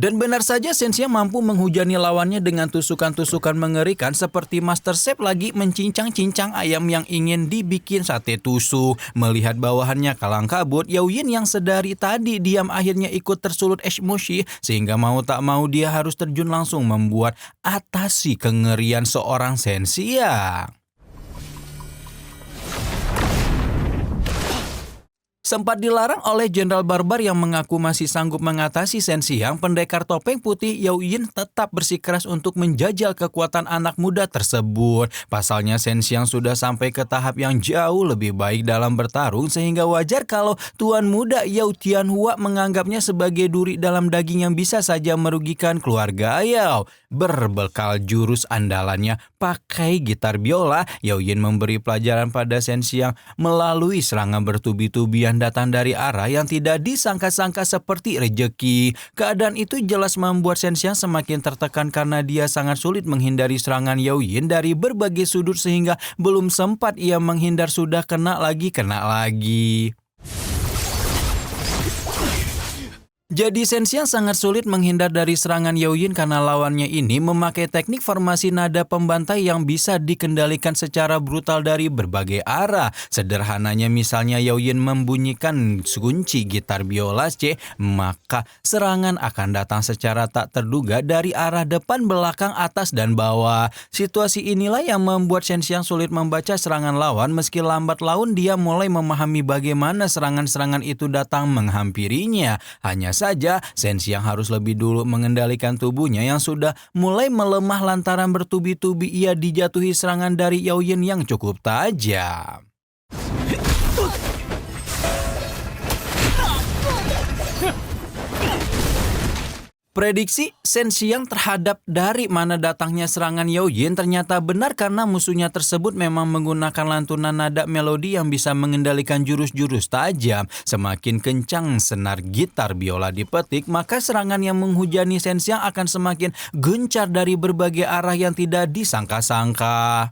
Dan benar saja Shen Xiang mampu menghujani lawannya dengan tusukan-tusukan mengerikan seperti Master Chef lagi mencincang-cincang ayam yang ingin dibikin sate tusuk. Melihat bawahannya kalang kabut, Yao Yin yang sedari tadi diam akhirnya ikut tersulut emosi sehingga mau tak mau dia harus terjun langsung membuat atasi kengerian seorang Shen Xiang. Sempat dilarang oleh Jenderal Barbar yang mengaku masih sanggup mengatasi Shen Xiang, pendekar topeng putih Yao Yin tetap bersikeras untuk menjajal kekuatan anak muda tersebut. Pasalnya Shen Xiang sudah sampai ke tahap yang jauh lebih baik dalam bertarung sehingga wajar kalau tuan muda Yao Tianhua menganggapnya sebagai duri dalam daging yang bisa saja merugikan keluarga Yao. Berbekal jurus andalannya pakai gitar biola, Yao Yin memberi pelajaran pada Shen Xiang melalui serangan bertubi-tubi yang datang dari arah yang tidak disangka-sangka seperti rejeki. Keadaan itu jelas membuat Shen Xiang semakin tertekan karena dia sangat sulit menghindari serangan Yao Yin dari berbagai sudut sehingga belum sempat ia menghindar sudah kena lagi. Jadi Shen Xiang sangat sulit menghindar dari serangan Yao Yin karena lawannya ini memakai teknik formasi nada pembantai yang bisa dikendalikan secara brutal dari berbagai arah. Sederhananya misalnya Yao Yin membunyikan kunci gitar biola C, maka serangan akan datang secara tak terduga dari arah depan, belakang, atas, dan bawah. Situasi inilah yang membuat Shen Xiang sulit membaca serangan lawan. Meski lambat laun dia mulai memahami bagaimana serangan-serangan itu datang menghampirinya. Hanya saja Shen Xiang harus lebih dulu mengendalikan tubuhnya yang sudah mulai melemah lantaran bertubi-tubi ia dijatuhi serangan dari Yao Yin yang cukup tajam. Prediksi Shen Xiang terhadap dari mana datangnya serangan Yao Yin ternyata benar karena musuhnya tersebut memang menggunakan lantunan nada melodi yang bisa mengendalikan jurus-jurus tajam. Semakin kencang senar gitar biola dipetik, maka serangan yang menghujani Shen Xiang akan semakin gencar dari berbagai arah yang tidak disangka-sangka.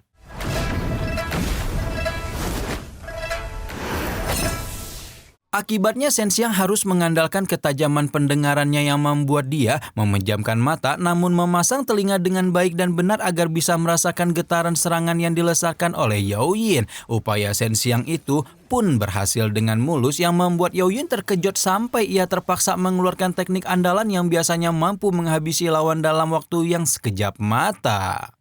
Akibatnya Shen Xiang harus mengandalkan ketajaman pendengarannya yang membuat dia memejamkan mata namun memasang telinga dengan baik dan benar agar bisa merasakan getaran serangan yang dilesarkan oleh Yao Yin. Upaya Shen Xiang itu pun berhasil dengan mulus yang membuat Yao Yin terkejut sampai ia terpaksa mengeluarkan teknik andalan yang biasanya mampu menghabisi lawan dalam waktu yang sekejap mata.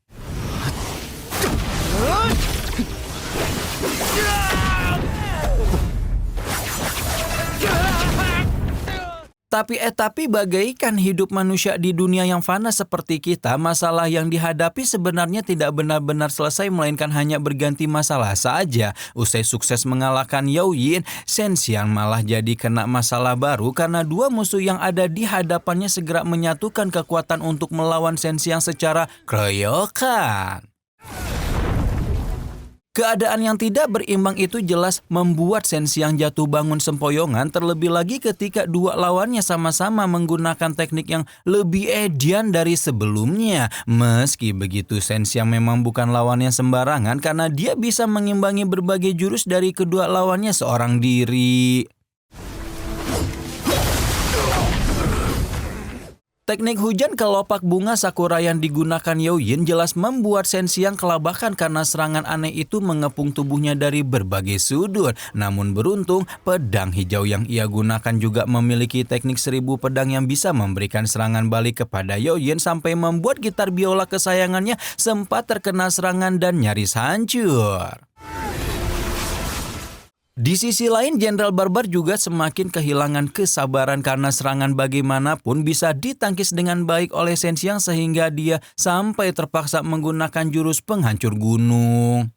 Tapi bagaikan hidup manusia di dunia yang fana seperti kita, masalah yang dihadapi sebenarnya tidak benar-benar selesai melainkan hanya berganti masalah saja. Usai sukses mengalahkan Yao Yin, Shen Xiang malah jadi kena masalah baru karena dua musuh yang ada di hadapannya segera menyatukan kekuatan untuk melawan Shen Xiang secara keroyokan. Keadaan yang tidak berimbang itu jelas membuat Shen Xiang jatuh bangun sempoyongan, terlebih lagi ketika dua lawannya sama-sama menggunakan teknik yang lebih edian dari sebelumnya. Meski begitu, Shen Xiang memang bukan lawan yang sembarangan karena dia bisa mengimbangi berbagai jurus dari kedua lawannya seorang diri. Teknik hujan kelopak bunga sakura yang digunakan Yaoyin jelas membuat Shen Xiang kelabakan karena serangan aneh itu mengepung tubuhnya dari berbagai sudut. Namun beruntung, pedang hijau yang ia gunakan juga memiliki teknik 1000 pedang yang bisa memberikan serangan balik kepada Yaoyin sampai membuat gitar biola kesayangannya sempat terkena serangan dan nyaris hancur. Di sisi lain, Jenderal Barbar juga semakin kehilangan kesabaran karena serangan bagaimanapun bisa ditangkis dengan baik oleh Shen Xiang sehingga dia sampai terpaksa menggunakan jurus penghancur gunung.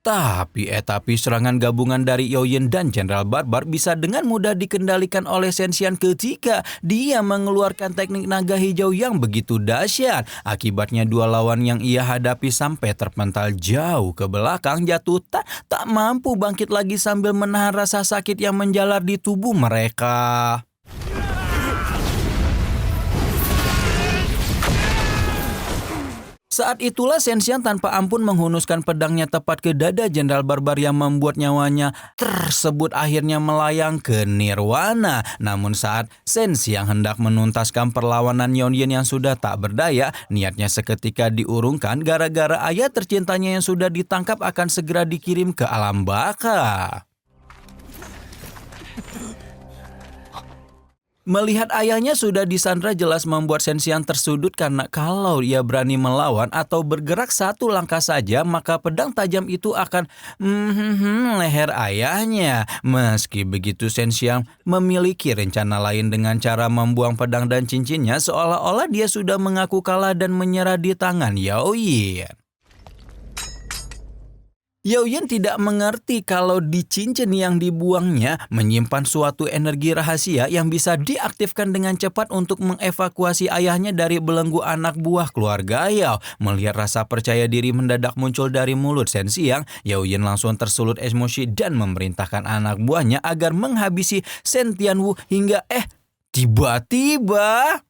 Tapi serangan gabungan dari Yaoyin dan Jenderal Barbar bisa dengan mudah dikendalikan oleh Shen Xiang ketika dia mengeluarkan teknik naga hijau yang begitu dahsyat. Akibatnya dua lawan yang ia hadapi sampai terpental jauh ke belakang jatuh tak mampu bangkit lagi sambil menahan rasa sakit yang menjalar di tubuh mereka. Saat itulah Shen Xiang tanpa ampun menghunuskan pedangnya tepat ke dada Jenderal Barbar yang membuat nyawanya tersebut akhirnya melayang ke nirwana. Namun saat Shen Xiang hendak menuntaskan perlawanan Yaoyin yang sudah tak berdaya, niatnya seketika diurungkan gara-gara ayah tercintanya yang sudah ditangkap akan segera dikirim ke alam baka. Melihat ayahnya sudah disandra jelas membuat Shen Xiang tersudut karena kalau ia berani melawan atau bergerak satu langkah saja maka pedang tajam itu akan leher ayahnya. Meski begitu Shen Xiang memiliki rencana lain dengan cara membuang pedang dan cincinnya seolah-olah dia sudah mengaku kalah dan menyerah di tangan Yaoyin. Yaoyin tidak mengerti kalau di cincin yang dibuangnya menyimpan suatu energi rahasia yang bisa diaktifkan dengan cepat untuk mengevakuasi ayahnya dari belenggu anak buah keluarga Yao. Melihat rasa percaya diri mendadak muncul dari mulut Shen Xiang, Yaoyin langsung tersulut emosi dan memerintahkan anak buahnya agar menghabisi Shen Tianwu hingga tiba-tiba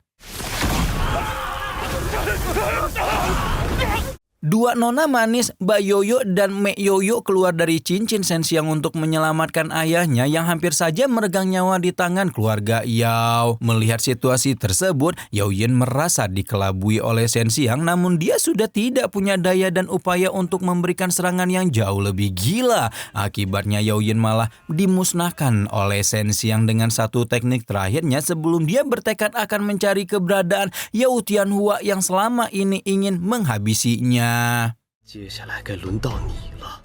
dua nona manis, Mbak Yoyo dan Mek Yoyo keluar dari cincin Shen Xiang untuk menyelamatkan ayahnya yang hampir saja meregang nyawa di tangan keluarga Yao. Melihat situasi tersebut, Yaoyin merasa dikelabui oleh Shen Xiang namun dia sudah tidak punya daya dan upaya untuk memberikan serangan yang jauh lebih gila. Akibatnya Yaoyin malah dimusnahkan oleh Shen Xiang dengan satu teknik terakhirnya sebelum dia bertekad akan mencari keberadaan Yao Tianhua yang selama ini ingin menghabisinya. 接下来该轮到你了。